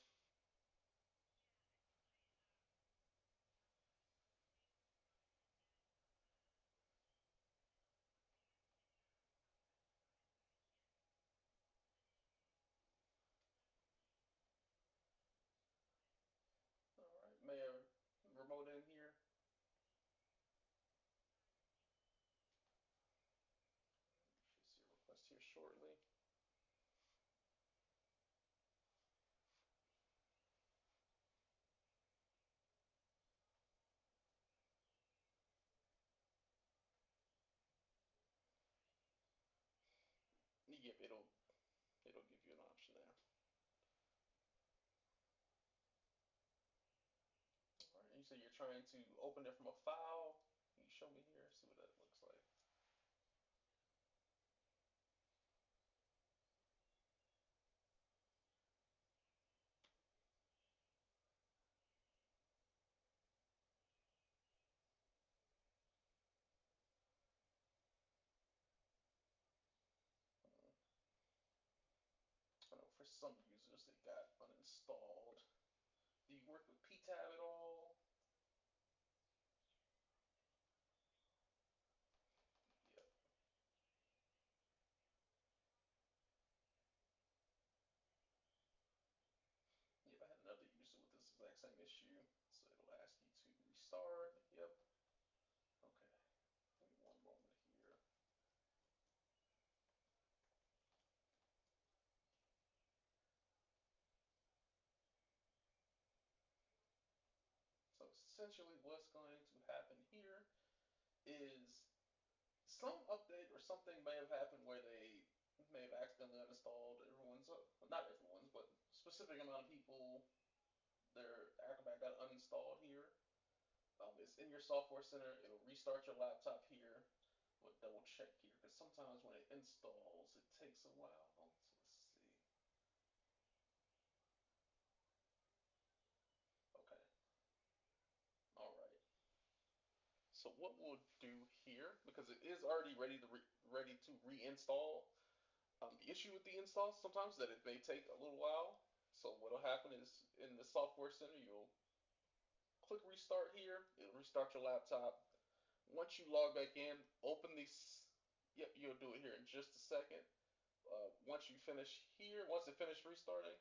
Alright. May I remote in here? You should see a request here shortly. Yep, it'll give you an option there. Alright, you say you're trying to open it from a file. Can you show me here? See what that looks like. I know for some users it got uninstalled. Do you work with PTAB at all? Yep. Yep, I had another user with this exact same issue. So it'll ask you to restart. Yep. Okay. Give me one moment here. So essentially what's going to happen here is some update or something may have happened where they may have accidentally uninstalled everyone's, not everyone's, but specific amount of people, their Acrobat got uninstalled here. It's in your software center. It'll restart your laptop here. We'll double check here because sometimes when it installs, it takes a while. So let's see. Okay. All right. So what we'll do here, because it is already ready to reinstall. The issue with the install sometimes is that it may take a little while. So what'll happen is in the software center, you'll click restart here. It'll restart your laptop. Once you log back in, open these. Yep, you'll do it here in just a second. once you finish here, once it finishes restarting,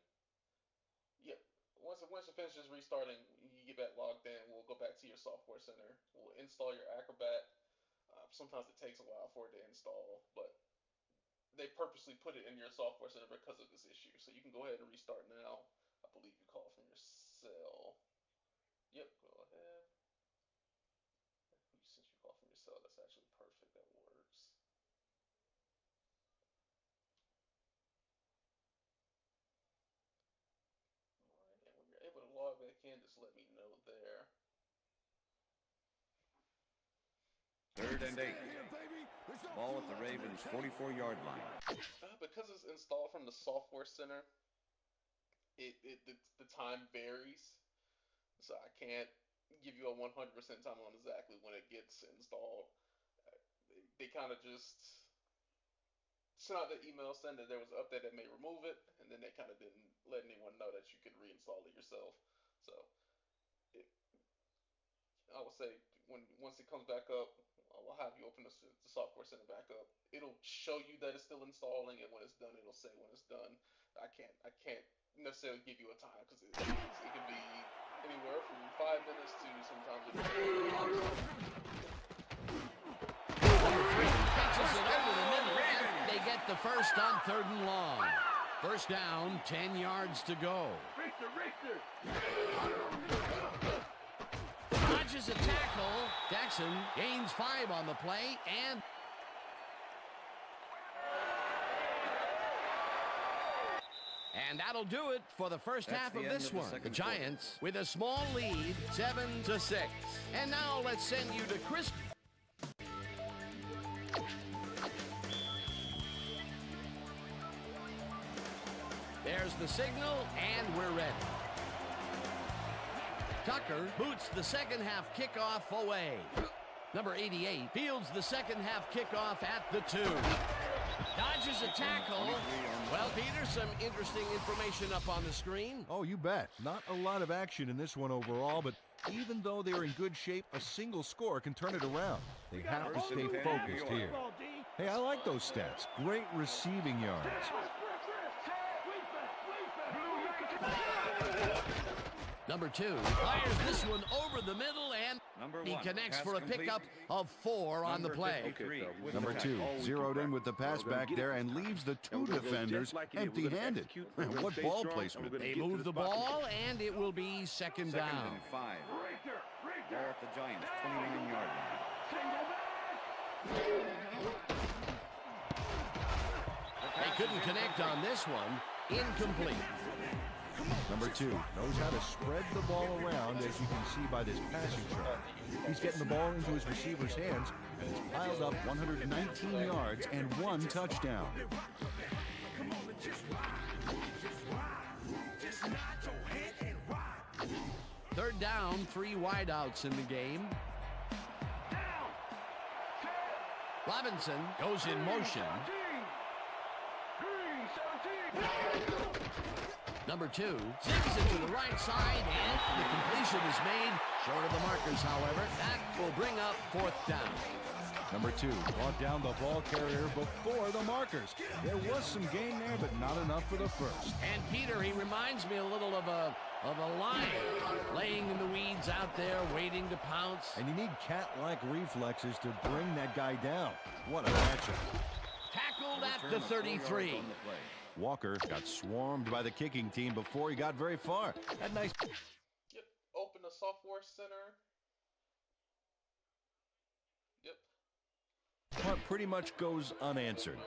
yep. Once it finishes restarting, you get back logged in. We'll go back to your software center. We'll install your Acrobat. Sometimes it takes a while for it to install, but they purposely put it in your software center because of this issue. So you can go ahead and restart now. I believe you call from your cell. Yep, go ahead. Since you call from your cell, that's actually perfect. That works. Alright, and when you're able to log back in, just let me know there. 3rd and 8. Ball at the Ravens' 44-yard line. Because it's installed from the software center, the time varies. So I can't give you a 100% time on exactly when it gets installed. They kind of just sent out the email saying that there was an update that may remove it, and then they kind of didn't let anyone know that you could reinstall it yourself. So I would say once it comes back up, I'll have you open the software center back up. It'll show you that it's still installing, and when it's done, it'll say when it's done. I can't necessarily give you a time because it can be anywhere from 5 minutes to sometimes Catches it over the middle, and they get the first on 3rd and long. First down, 10 yards to go. Richter. Dodges a tackle. Jackson gains 5 on the play, and that'll do it for the first half of this one. The Giants with a small lead, 7-6. And now let's send you to Chris. There's the signal, and we're ready. Tucker boots the second half kickoff away. Number 88 fields the second half kickoff at the 2. Dodges a tackle. Well, Peter, some interesting information up on the screen. Oh, you bet. Not a lot of action in this one overall, but even though they're in good shape, a single score can turn it around. They have to stay focused here. Hey, I like those stats. Great receiving yards. Number 2 fires this one over the middle, and he connects for a pickup of 4 on the play. Number 2 zeroed in with the pass back there and leaves the 2 defenders empty-handed. What ball placement. They move the ball, and it will be second down. 2nd and 5. Ball at the Giants' 29-yard line. They couldn't connect on this one. Incomplete. Number 2 knows how to spread the ball around, as you can see by this passing chart. He's getting the ball into his receiver's hands, and he's piled up 119 yards and 1 touchdown. Third down, 3 wideouts in the game. Robinson goes in motion. Number 2 zigs it to the right side, and the completion is made. Short of the markers, however. That will bring up 4th down. Number 2 brought down the ball carrier before the markers. There was some gain there, but not enough for the first. And Peter, he reminds me a little of a lion laying in the weeds out there waiting to pounce. And you need cat-like reflexes to bring that guy down. What a matchup. Tackled at the 33. Walker got swarmed by the kicking team before he got very far. That nice. Yep. Open the software center. Yep. Punt pretty much goes unanswered.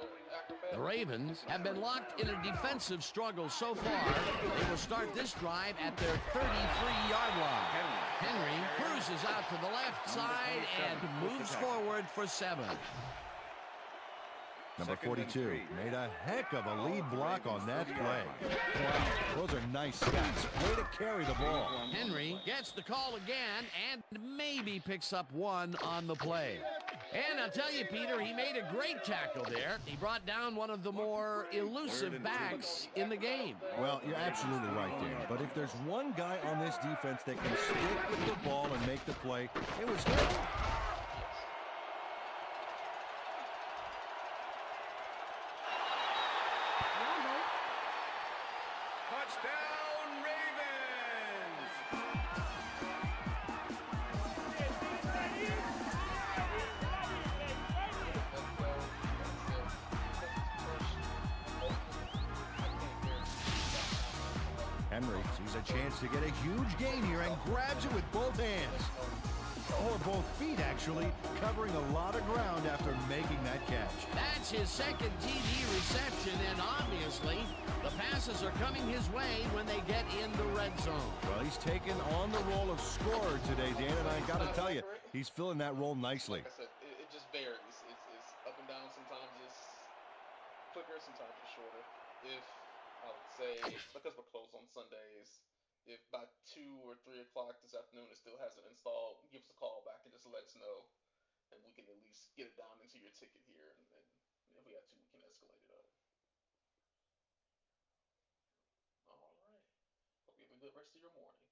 The Ravens have been locked in a defensive struggle so far. They will start this drive at their 33-yard line. Henry cruises out to the left side and moves forward for 7. Number 42 made a heck of a lead block on that play. Wow, those are nice stats. Way to carry the ball. Henry gets the call again and maybe picks up 1 on the play. And I'll tell you, Peter, he made a great tackle there. He brought down one of the more elusive backs in the game. Well, you're absolutely right, Dan. But if there's one guy on this defense that can stick with the ball and make the play, it was him. Touchdown, Ravens! Henry sees a chance to get a huge gain here and grabs it with both hands. Or both feet, actually, covering a lot of ground after making that catch. That's his second TD reception, and obviously, the passes are coming his way when they get in the red zone. Well, he's taken on the role of scorer today, Dan, and I got to tell you, he's filling that role nicely. Like I said, it just varies. It's up and down. Sometimes it's quicker, sometimes it's shorter. If, I would say, because we're closed on Sundays, if by 2 or 3 o'clock this afternoon it still hasn't installed, give us a call back and just let us know, and we can at least get it down into your ticket here, and if we have to, we can escalate it up. All right. Hope you have a good rest of your morning.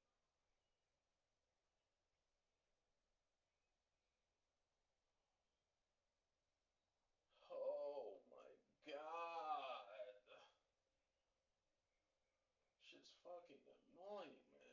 Oh my God. Shit's fucking annoying, man.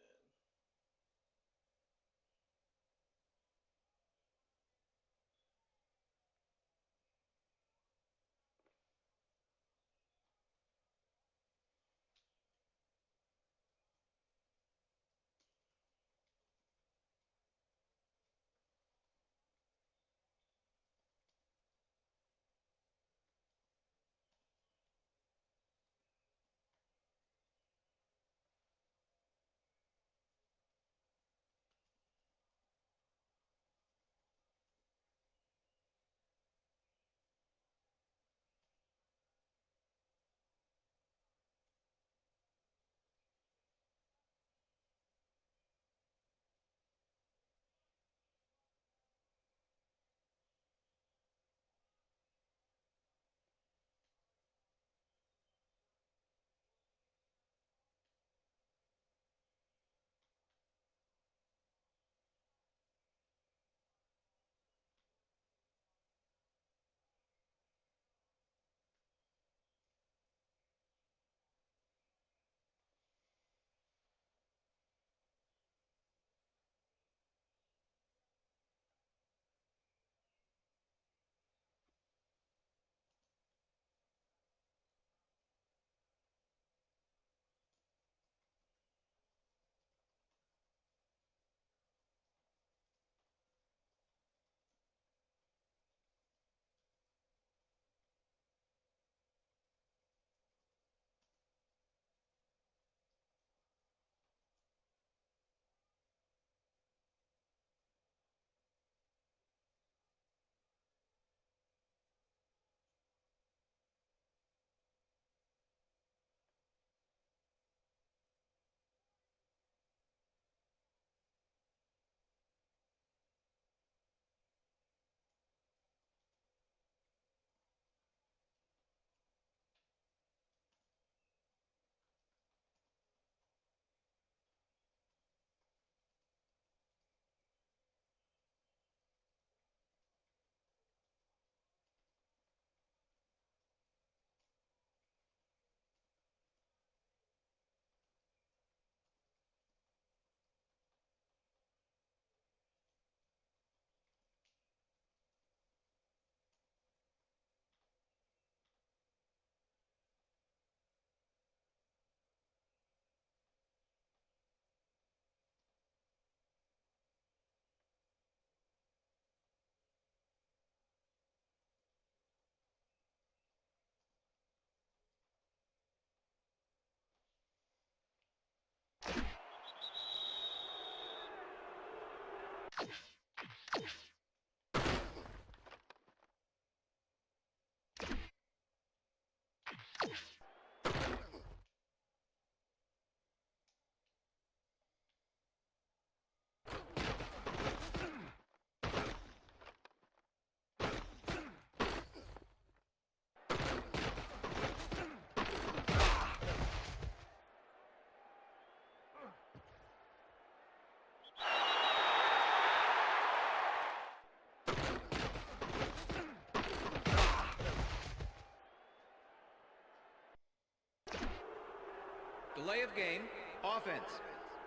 Delay of game. Offense.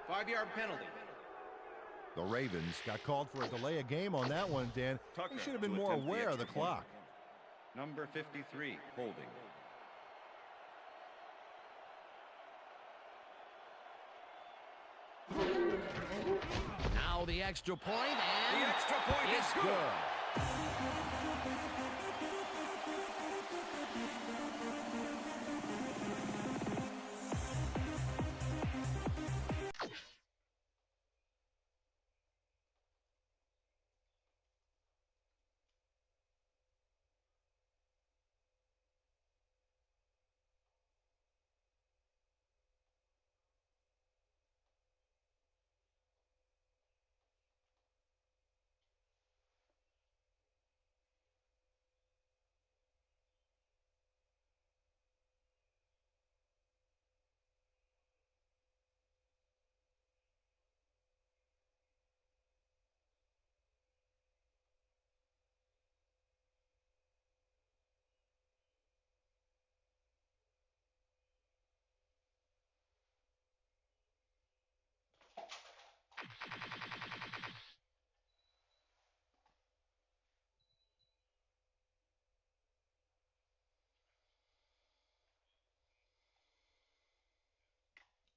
5-yard penalty. The Ravens got called for a delay of game on that one, Dan. Tucker They should have been to more attempt the aware of the extra point. clock. Number 53, holding. Now the extra point, and The extra point it's is good. good.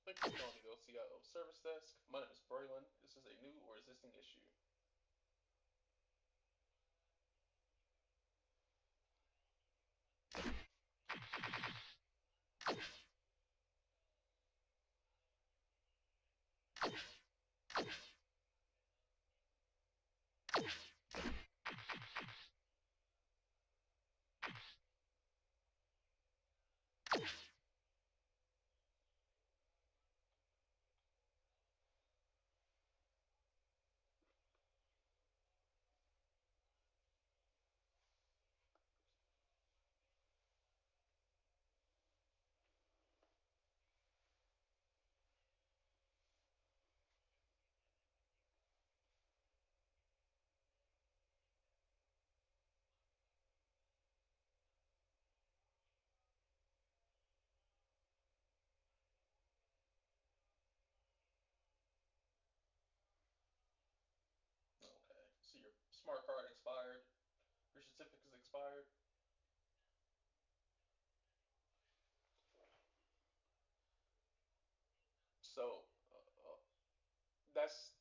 Thank you for calling the OCIO service desk. My name is Braylon. This is a new or existing issue. Okay, so your smart card expired. Your certificate is expired. So that's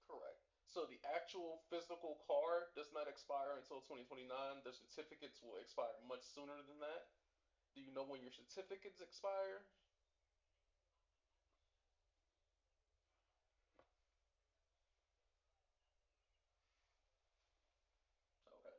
correct. So the actual physical card does not expire until 2029. The certificates will expire much sooner than that. Do you know when your certificates expire? Okay.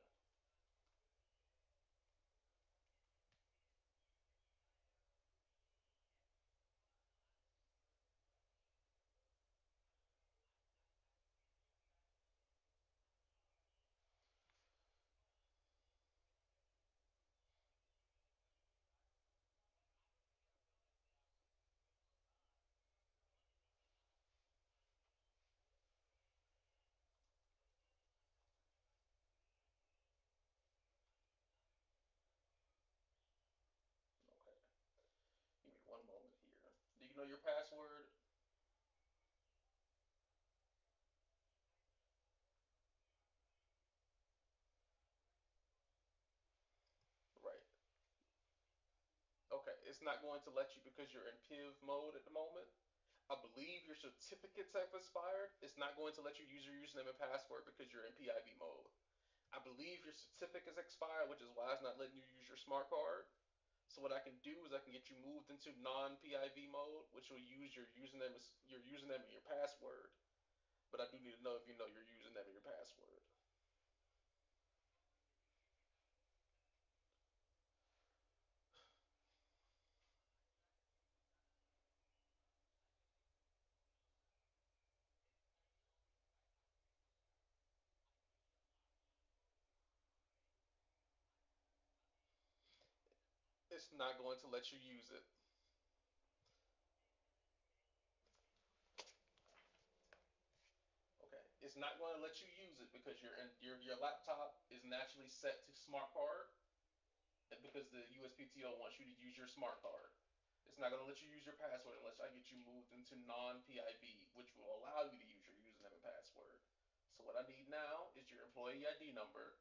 Okay. Give me one moment here. Do you know your password? Right. Okay. It's not going to let you because you're in PIV mode at the moment. I believe your certificates have expired. It's not going to let you use your username and password because you're in PIV mode. I believe your certificates expired, which is why it's not letting you use your smart card. So what I can do is I can get you moved into non-PIV mode, which will use your username and your password. But I do need to know if you know your username and your password. it's not going to let you use it. Okay, it's not going to let you use it because your laptop is naturally set to smart card, because the USPTO wants you to use your smart card. It's not going to let you use your password unless I get you moved into non-PIB, which will allow you to use your username and password. So what I need now is your employee ID number.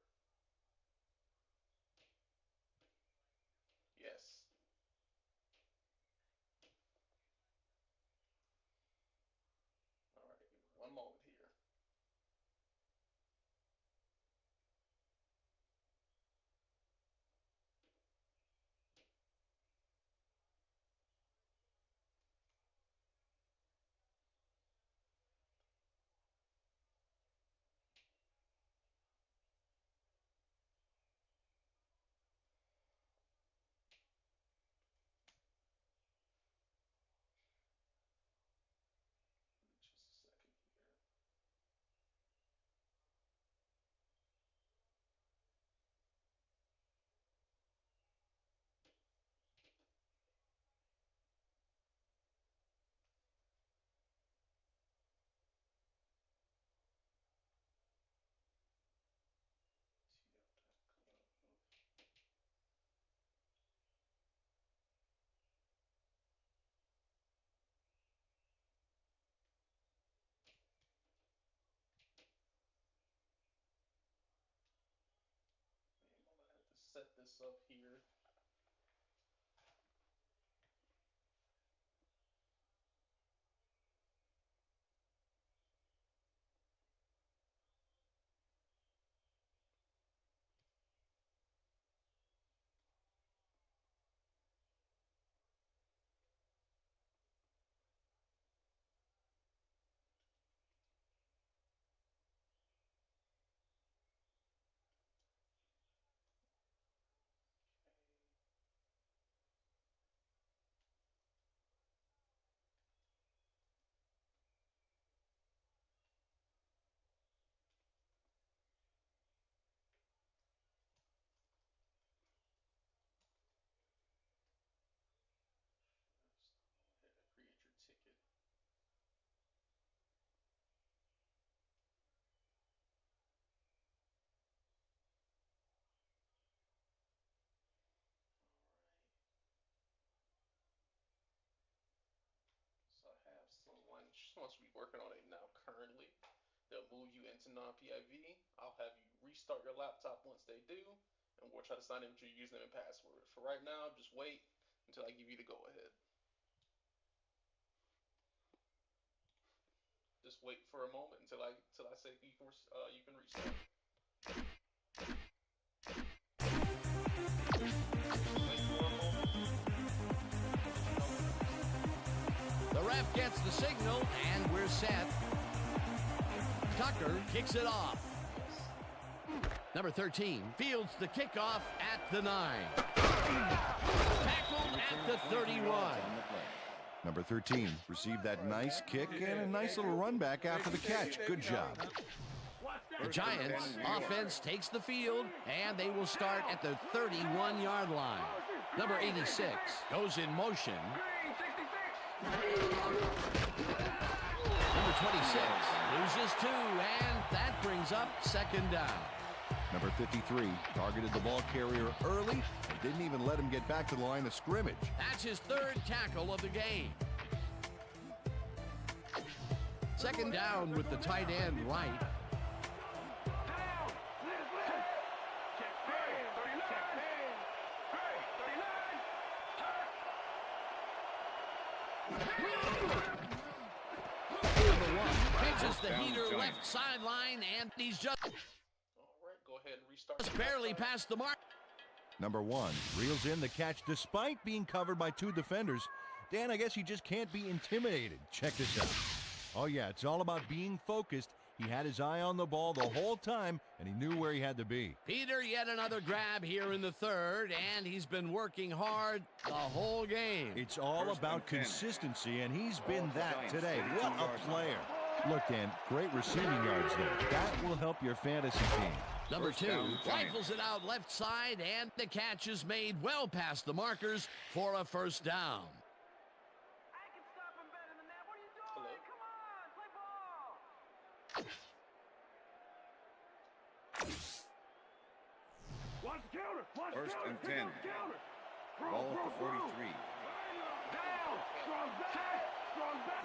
Yes. All right, give me one moment here. Just a second here. I'm gonna have to set this up here. Just go ahead and create your ticket. So I have someone supposed to be working on it now currently. They'll move you into non-PIV. I'll have you restart your laptop once they do, and we'll try to sign in with your username and password. For right now, just wait until I give you the go-ahead. Just wait for a moment until I say you can restart. The ref gets the signal, and we're set. Tucker kicks it off. Number 13 fields the kickoff at the 9. Tackled at the 31. Number 13 received that nice kick and a nice little run back after the catch. Good job. The Giants offense takes the field, and they will start at the 31-yard line. Number 86 goes in motion. Number 26 loses 2, and that brings up second down. Number 53 targeted the ball carrier early and didn't even let him get back to the line of scrimmage. That's his third tackle of the game. Second down with the tight end right. Number 1 catches the heater left sideline, and he's just Go ahead and restart. Just barely past the mark. Number 1 reels in the catch despite being covered by 2 defenders. Dan, I guess you just can't be intimidated. Check this out. Oh, yeah, it's all about being focused. He had his eye on the ball the whole time, and he knew where he had to be. Peter, yet another grab here in the third, and he's been working hard the whole game. It's all about consistency, and he's been that today. What a player. Look, Dan, great receiving yards there. That will help your fantasy team. Number First 2 down, Giants. rifles it out left side, and the catch is made well past the markers for a first down. Hello? Watch the counter. Watch First the and counter. 10. Counter. Ball at the 43. Down. Strong back. Strong back.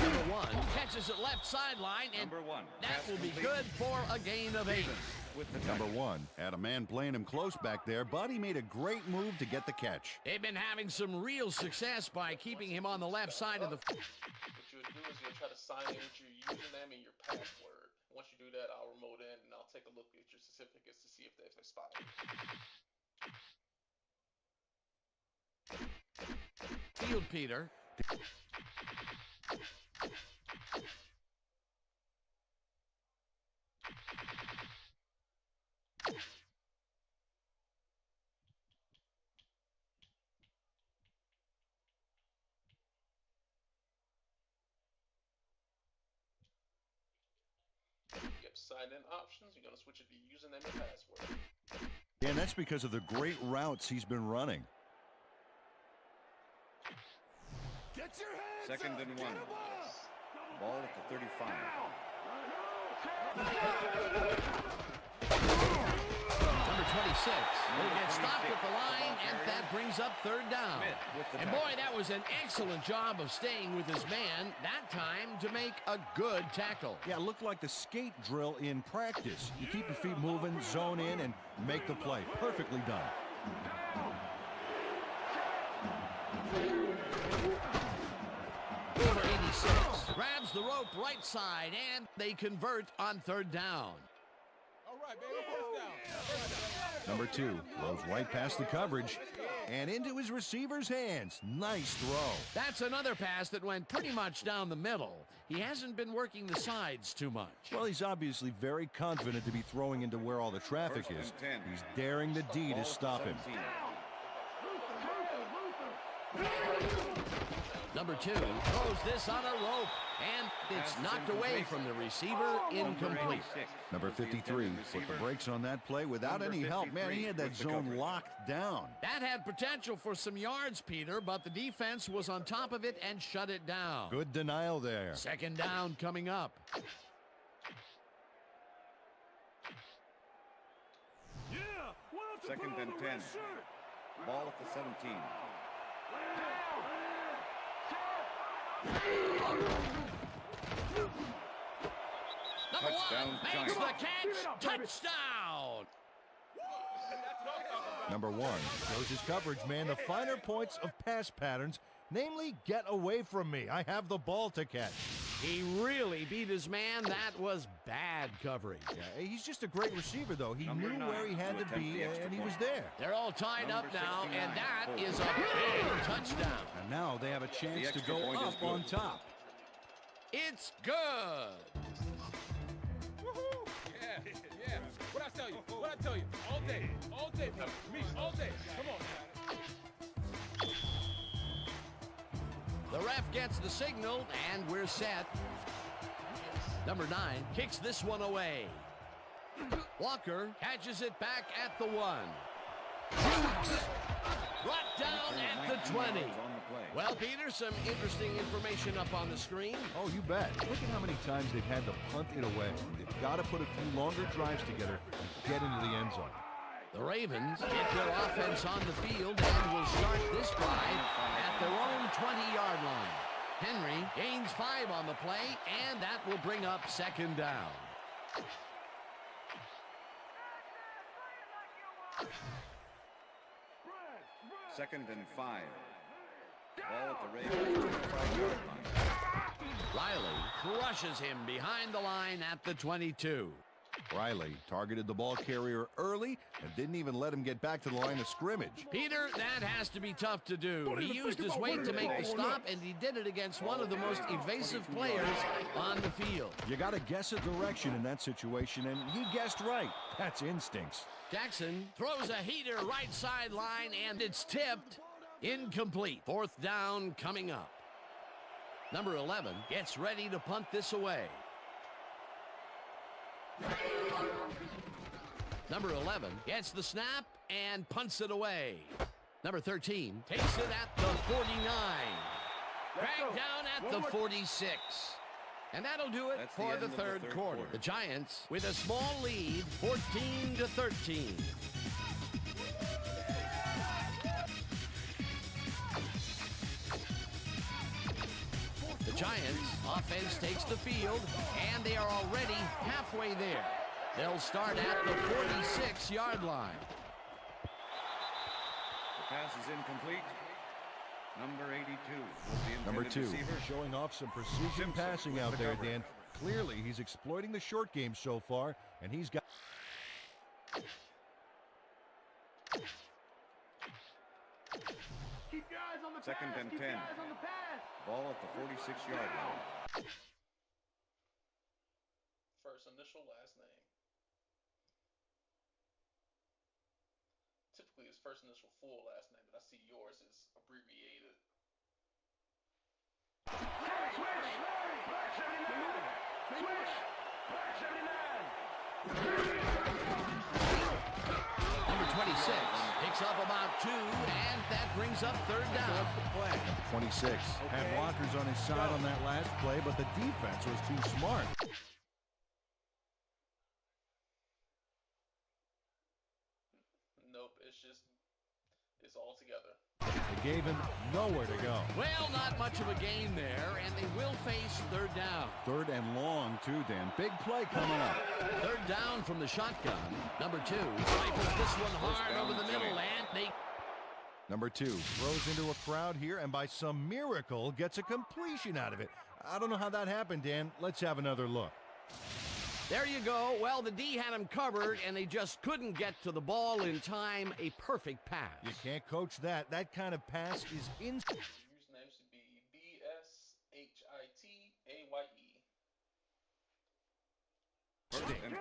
Number 1 catches it left sideline, and Number 1. that pass will be complete. good for a gain of 8. Ravens with the Number touch. 1 had a man playing him close back there, but he made a great move to get the catch. They've been having some real success by keeping him on the left side of the... What you would do is you'll try to sign in with your username and your password. Once you do that, I'll remote in and I'll take a look at your certificates to see if they've expired. Field, Peter. Yep, sign in options. You're going to switch it to username and password. And that's because of the great routes he's been running. Get your hands Second up. and Get 1. 'em up. Ball at the 35. Number 26 will get stopped at the line, and that brings up third down. Smith with the And tackle. boy, that was an excellent job of staying with his man, that time to make a good tackle. Yeah, it looked like the skate drill in practice. You keep your feet moving, zone in, and make the play. Perfectly done. Number 86 grabs the rope right side, and they convert on third down. All right, baby. First down. Number 2 throws right past the coverage and into his receiver's hands. Nice throw. That's another pass that went pretty much down the middle. He hasn't been working the sides too much. Well, he's obviously very confident to be throwing into where all the traffic First is. and 10. He's daring the D Ball to at the stop him. 17. Number 2 throws this on a rope, and it's Pass is knocked away incomplete. from the receiver, incomplete. Number 53 put the brakes on that play without Number any help. Man, he 53 had that with the zone coverage. locked down. That had potential for some yards, Peter, but the defense was on top of it and shut it down. Good denial there. Second down coming up. Yeah. What else to Second put on and the red 10. shirt? Ball at the 17. Number Touchdown, 1 makes Giants. the Give it catch. up, baby. Touchdown. Number 1 shows his coverage, man, the finer points of pass patterns, namely, get away from me. I have the ball to catch. He really beat his man. That was bad coverage. Yeah, he's just a great receiver, though. He Number knew 9 where he had to will attempt be, the extra and he was point. there. They're all tied up Number now, and 69, that Fuller. is a big touchdown. And now they have a chance to extra go point is up good. on top. It's good. Woohoo! Yeah, yeah. What I tell you? What I tell you? All day, me, all day. Come on. The ref gets the signal, and we're set. Number 9 kicks this one away. Walker catches it back at the 1. Brought down at the 20. On the play. Well, Peter, some interesting information up on the screen. Oh, you bet. Look at how many times they've had to punt it away. They've got to put a few longer drives together and get into the end zone. The Ravens get their offense on the field and will start this drive at their own 20-yard line. Henry gains 5 on the play, and that will bring up second down. Second and 5. Ball at the Ravens 25-yard line. Riley crushes him behind the line at the 22. Riley targeted the ball carrier early and didn't even let him get back to the line of scrimmage. Peter, that has to be tough to do. He used his weight to make the stop, and he did it against one of the most evasive players on the field. You got to guess a direction in that situation, and he guessed right. That's instincts. Jackson throws a heater right sideline, and it's tipped. Incomplete. Fourth down coming up. Number 11 gets ready to punt this away. Number 11 gets the snap and punts it away. Number 13 takes it at the 49. Dragged down at the 46. And that'll do it for the third quarter. The Giants with a small lead, 14-13. The Giants offense takes the field, and they are already halfway there. They'll start at the 46-yard line. The pass is incomplete. Number 82. Number 2, receiver. showing off some precision passing out there, Dan. Clearly, he's exploiting the short game so far, and he's got... Keep your eyes on the Second pass. and Keep 10. your eyes on the pass. Ball at the 46-yard line. First initial, last name. Typically, it's first initial, full last name, but I see yours is abbreviated. Switch. Black 79. Switch. Black 79. Number 26 picks up about 2, and that brings up third down. 26 had blockers on his side on that last play, but the defense was too smart. Nope, it's all together. They gave him nowhere to go. Well, not much of a gain there, and they will face third down. Third and long, too, Dan. Big play coming up. Third down from the shotgun. Number 2 rifles this one hard over the middle, and they... Number 2 throws into a crowd here, and by some miracle gets a completion out of it. I don't know how that happened, Dan. Let's have another look. There you go. Well, the D had him covered, and they just couldn't get to the ball in time. A perfect pass. You can't coach that. That kind of pass is in... Username should be BSHITAYE.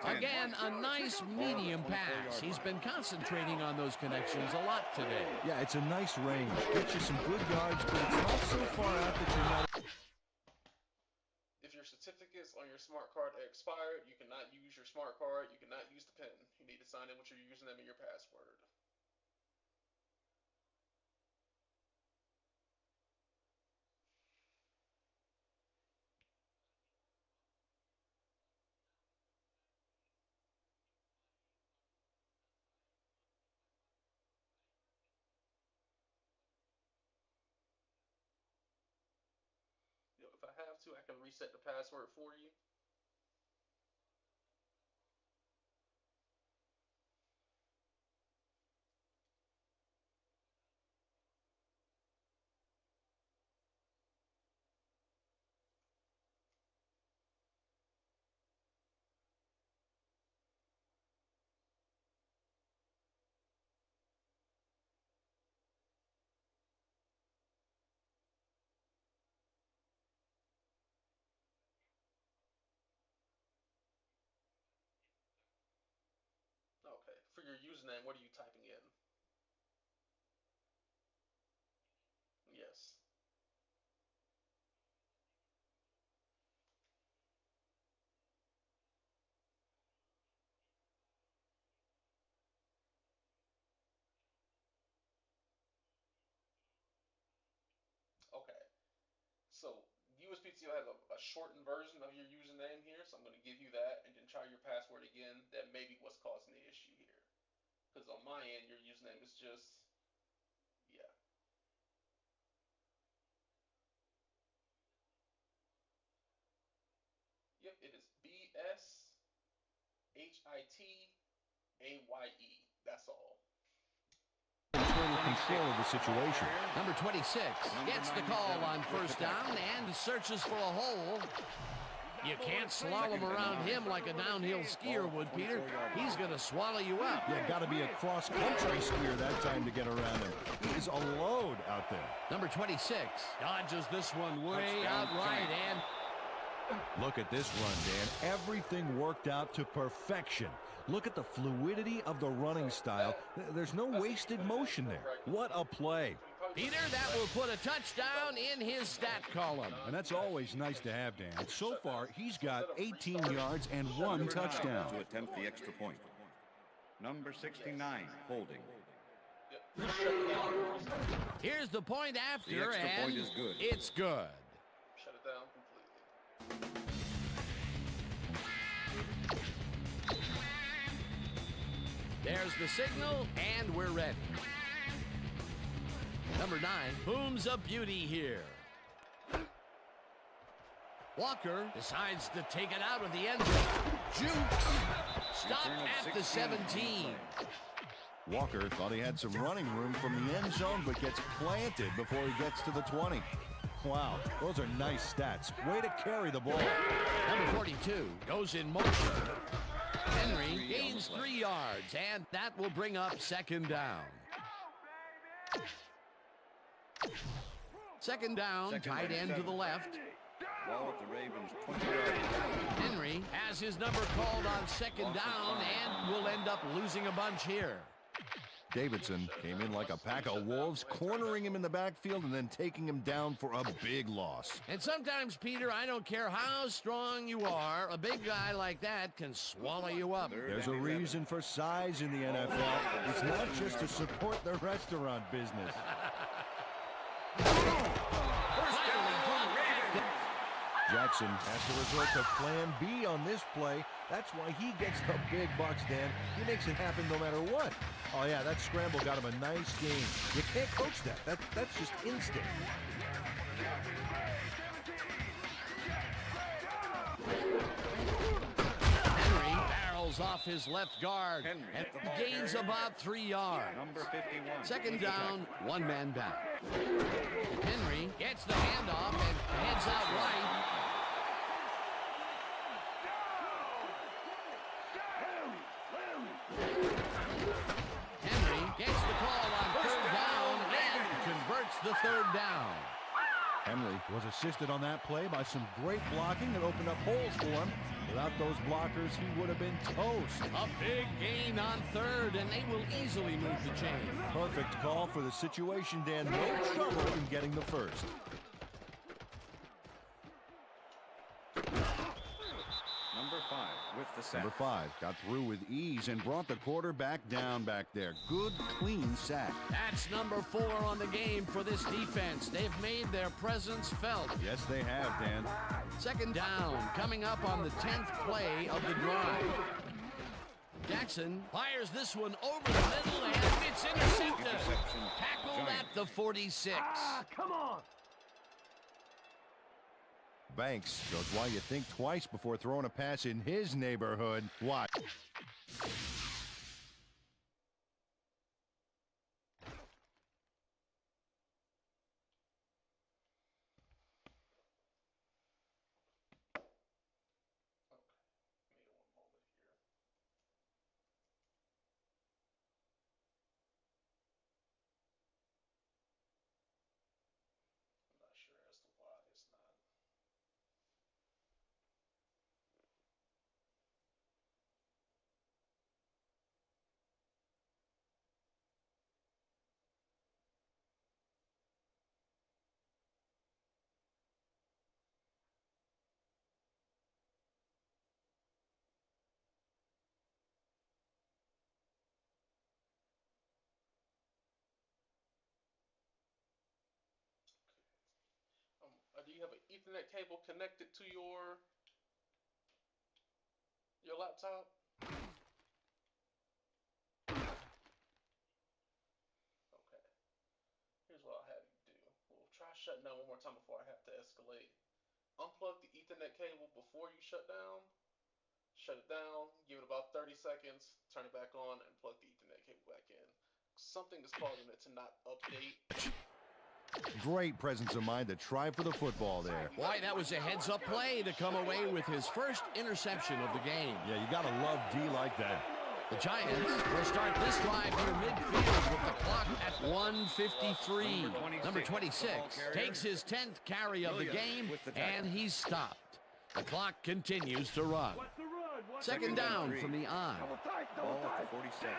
Again, a nice medium pass. He's been concentrating on those connections a lot today. Yeah, it's a nice range. Gets you some good yards, but it's not so far out that you're not... If your certificates on your smart card are expired, you cannot use your smart card. You cannot use the PIN. You need to sign in with your username and your password. If I have to, I can reset the password for you. Okay, for your username, what are you typing in? Yes. Okay. So USPTO has a shortened version of your username here, so I'm going to give you that and then try your password again. That may be what's causing the issue here. Because on my end, your username is just, yeah. Yep, it is BSHITAYE. That's all. Control of the situation. Number 26 gets the call on first down and searches for a hole. You can't slalom around him like a downhill skier would, Peter. He's going to swallow you up. Yeah, got to be a cross-country skier that time to get around him. He's a load out there. Number 26 dodges this one way out right, and... Look at this run, Dan. Everything worked out to perfection. Look at the fluidity of the running style. There's no wasted motion there. What a play. You probably Peter, that will put a touchdown in his stat column. And that's always nice to have, Dan. So far, he's got 18 yards and 1 touchdown. To attempt the extra point. Number 69, holding. Here's the point after, The extra and point is good. it's good. Shut it down completely. There's the signal, and we're ready. Number 9 booms a beauty here. Walker decides to take it out of the end zone. Jukes. Stop at the 17. Walker thought he had some running room from the end zone, but gets planted before he gets to the 20. Wow, those are nice stats. Way to carry the ball. Number 42 goes in motion. Henry gains 3 yards, and that will bring up second down. Second down, tight end to the left. Ball at the Ravens' 20-yard line. Henry has his number called on second down and will end up losing a bunch here. Davidson came in like a pack of wolves, cornering him in the backfield and then taking him down for a big loss. And sometimes, Peter, I don't care how strong you are, a big guy like that can swallow you up. There's a reason for size in the NFL. It's not just to support the restaurant business. Jackson has to resort to plan B on this play. That's why he gets the big bucks, Dan. He makes it happen no matter what. Oh, yeah, that scramble got him a nice game. You can't coach that. That's just instinct. Henry barrels off his left guard and gains about 3 yards. Number 51. Second down, one man back. Henry gets the handoff and heads out right. Henry gets the call on third down and converts the third down. Henry was assisted on that play by some great blocking that opened up holes for him. Without those blockers, he would have been toast. A big gain on third, and they will easily move the chain. Perfect call for the situation, Dan. No trouble in getting the first. Number 5 with the sack. Number 5 got through with ease and brought the quarterback down back there. Good, clean sack. That's number 4 on the game for this defense. They've made their presence felt. Yes, they have, Dan. Second down, coming up on the 10th play of the drive. Jackson fires this one over the middle, and it's intercepted. Tackled at the 46. Come on. Banks shows why you think twice before throwing a pass in his neighborhood. Watch. Do you have an Ethernet cable connected to your laptop? Okay. Here's what I'll have you do. We'll try shutting down one more time before I have to escalate. Unplug the Ethernet cable before you shut down. Shut it down. Give it about 30 seconds. Turn it back on and plug the Ethernet cable back in. Something is causing it to not update. Great presence of mind to try for the football there. Why, that was a heads-up play to come away with his first interception of the game. Yeah, you got to love D like that. The Giants will start this drive near midfield with the clock at 1:53. Number 26 takes his 10th carry of the game, and he's stopped. The clock continues to run. Second down from the I. Ball at the 47.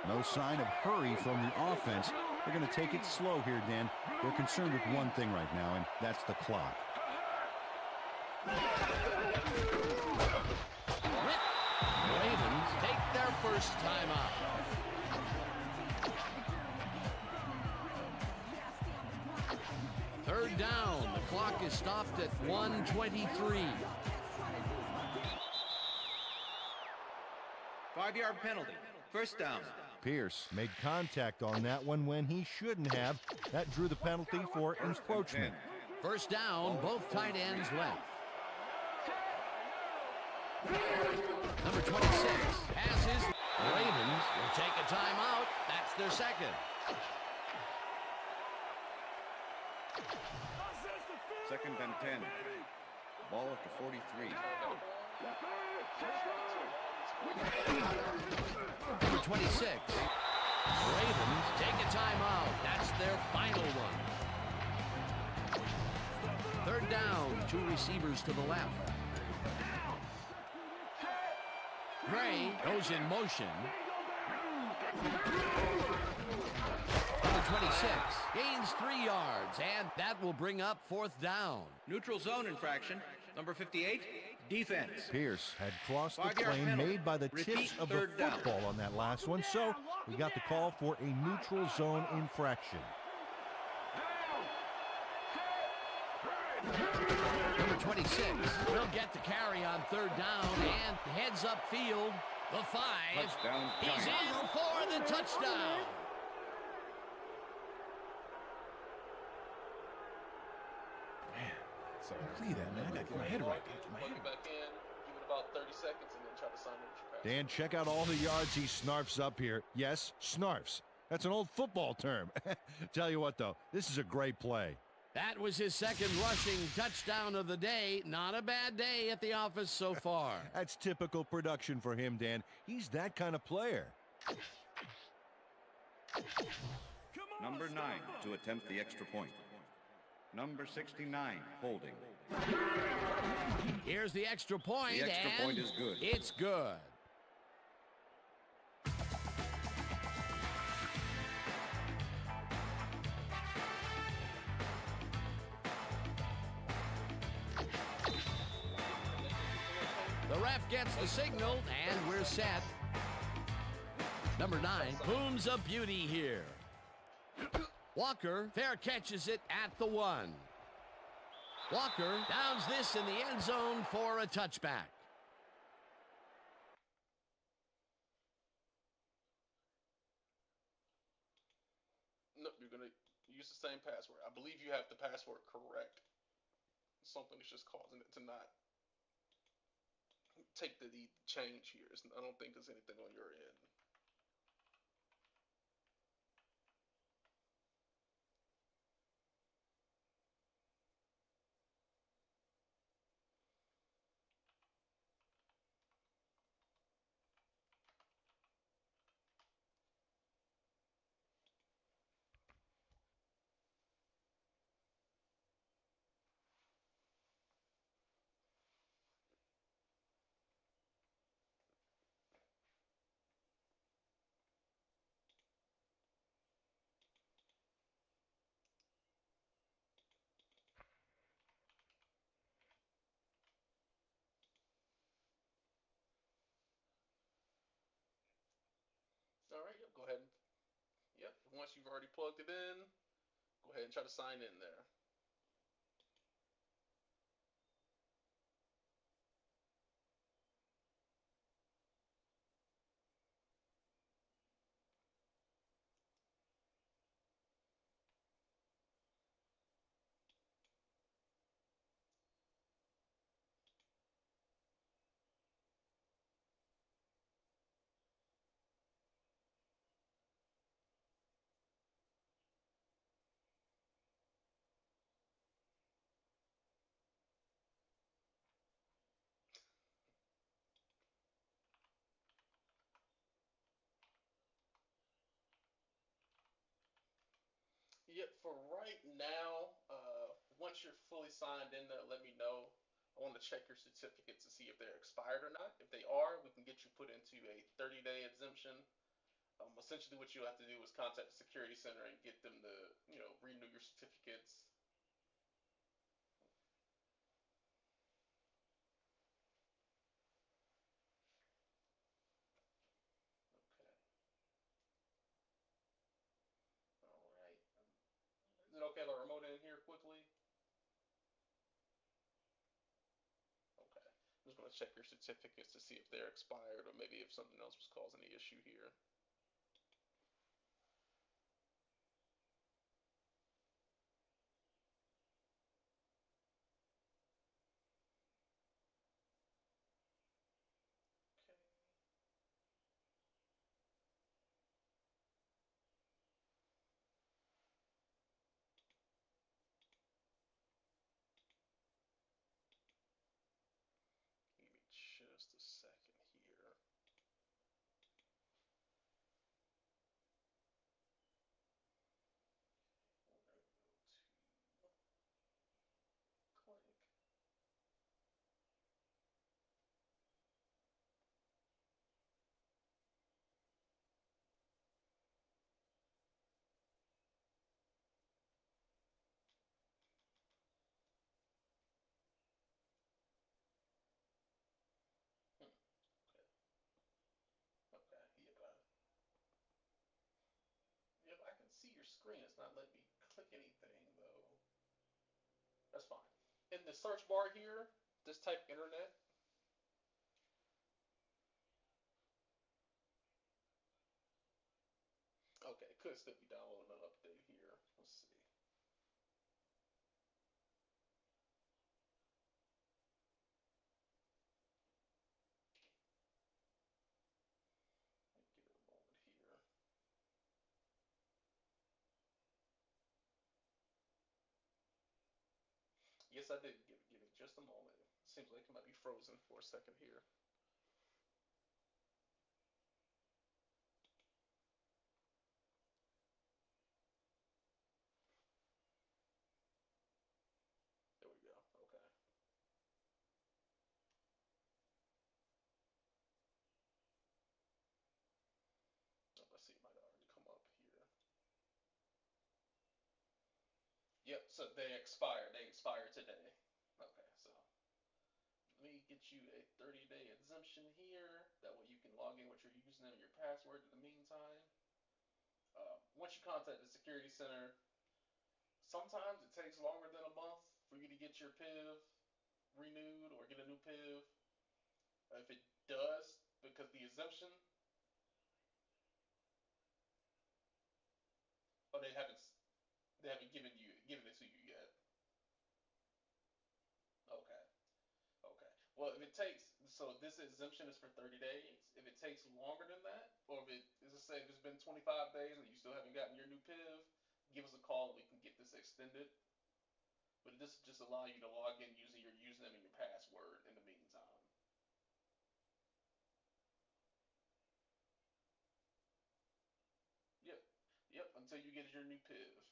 No sign of hurry from the offense. They're going to take it slow here, Dan. They're concerned with one thing right now, and that's the clock. Ravens take their first timeout. Third down. The clock is stopped at 1:23. 5-yard penalty. First down. Pierce made contact on that one when he shouldn't have. That drew the penalty for encroachment. First down, both tight ends left. Number 26 passes. Ravens will take a timeout. That's their second. Second and 10. Ball at the 43. Number 26. Ravens take a timeout. That's their final one. Third down, 2 receivers to the left. Gray goes in motion. Number 26 gains 3 yards, and that will bring up fourth down. Neutral zone infraction. Number 58, defense. Pierce had crossed the 5-yard plane penalty. made by the Repeat tips of the third down. football on that last one, so we got the call for a neutral zone infraction. Number 26 will get the carry on third down and heads upfield. The 5. Touchdown, He's Giants. in for the touchdown. So leave that, man. I gotta get my head right. Plug it back in, give it about 30 seconds, and then try to sign in with your pass. Dan, check out all the yards he snarfs up here. Yes, snarfs. That's an old football term. Tell you what, though, this is a great play. That was his second rushing touchdown of the day. Not a bad day at the office so far. That's typical production for him, Dan. He's that kind of player. Number 9 to attempt the extra point. Number 69 holding. Here's the extra point, The extra and point is good. It's good. The ref gets the signal, and we're set. Number 9, Boone's a beauty here. Walker fair catches it at the 1. Walker downs this in the end zone for a touchback. No, you're going to use the same password. I believe you have the password correct. Something is just causing it to not take the change here. I don't think there's anything on your end. All right, yep, go ahead. Yep, once you've already plugged it in, go ahead and try to sign in there. Yep, for right now, once you're fully signed in there, let me know. I want to check your certificates to see if they're expired or not. If they are, we can get you put into a 30-day exemption Essentially, what you'll have to do is contact the security center and get them to, renew your certificates. Okay. All right. Is it okay if I remote in here quickly? Okay. I'm just going to check your certificates to see if they're expired or maybe if something else was causing the issue here. Okay. Give me just a second here. We're going to go to Clank. Okay. Okay. Yep, I can see your screen. It's not letting me click anything though. That's fine. In the search bar here, just type internet. Okay, it could still be downloading an update here. Let's see. Give it a moment here. Yes, I did. Give it just a moment. Seems like it might be frozen for a second here. There we go. Okay. Let's see. It might already come up here. Yep. So they expire. They expire today. Okay. So let me get you a 30-day exemption here. That way you can log in with your username and your password in the meantime. Once you contact the security center, sometimes it takes longer than a month for you to get your PIV renewed or get a new PIV. If it does, because the exemption, oh, they haven't given it to you yet. Okay. Okay. Well, if it takes, so this exemption is for 30 days. If it takes longer than that, or if it is, say, if it's been 25 days and you still haven't gotten your new PIV, give us a call and we can get this extended. But this just allow you to log in using your username and your password in the meantime. Yep. Yep. Until you get your new PIV.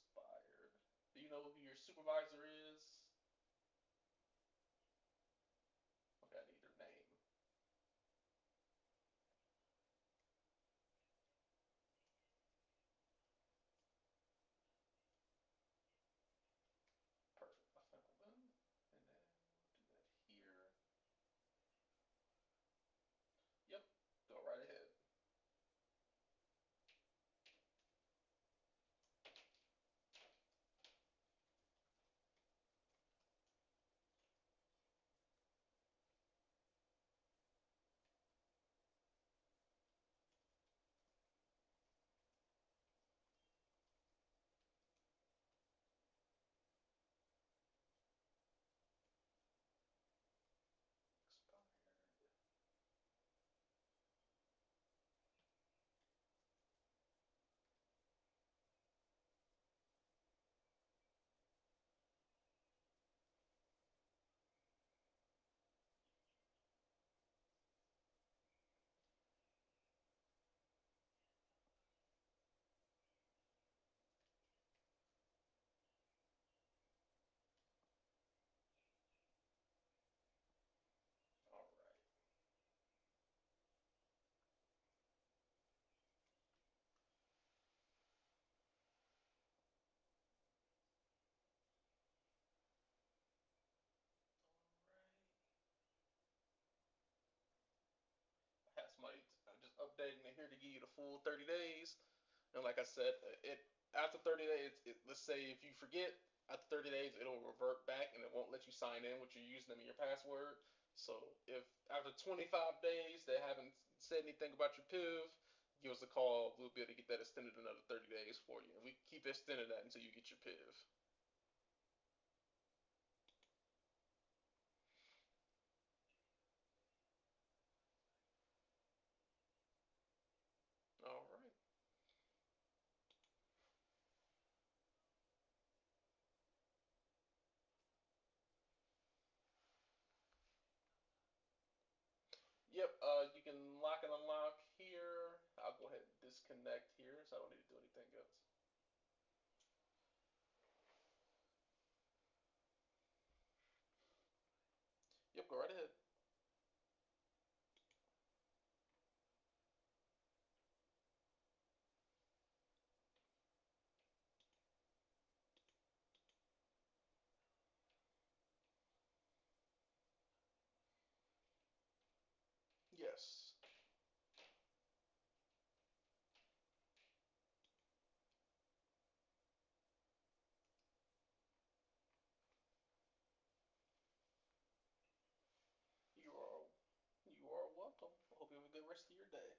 Expired. Do you know who your supervisor is? Okay, I need their name. Perfect. I found them. And then we'll do that here. Yep. Go right ahead. updating it here to give you the full 30 days. And like I said, after 30 days, let's say if you forget, after 30 days, it'll revert back and it won't let you sign in with your username and your password. So if after 25 days they haven't said anything about your PIV, give us a call. We'll be able to get that extended another 30 days for you. And we keep extending that until you get your PIV. All right. Yep, you can lock and unlock here. I'll go ahead and disconnect here so I don't need to do anything else. Yep, go right ahead. Yes. You are welcome. I hope you have a good rest of your day.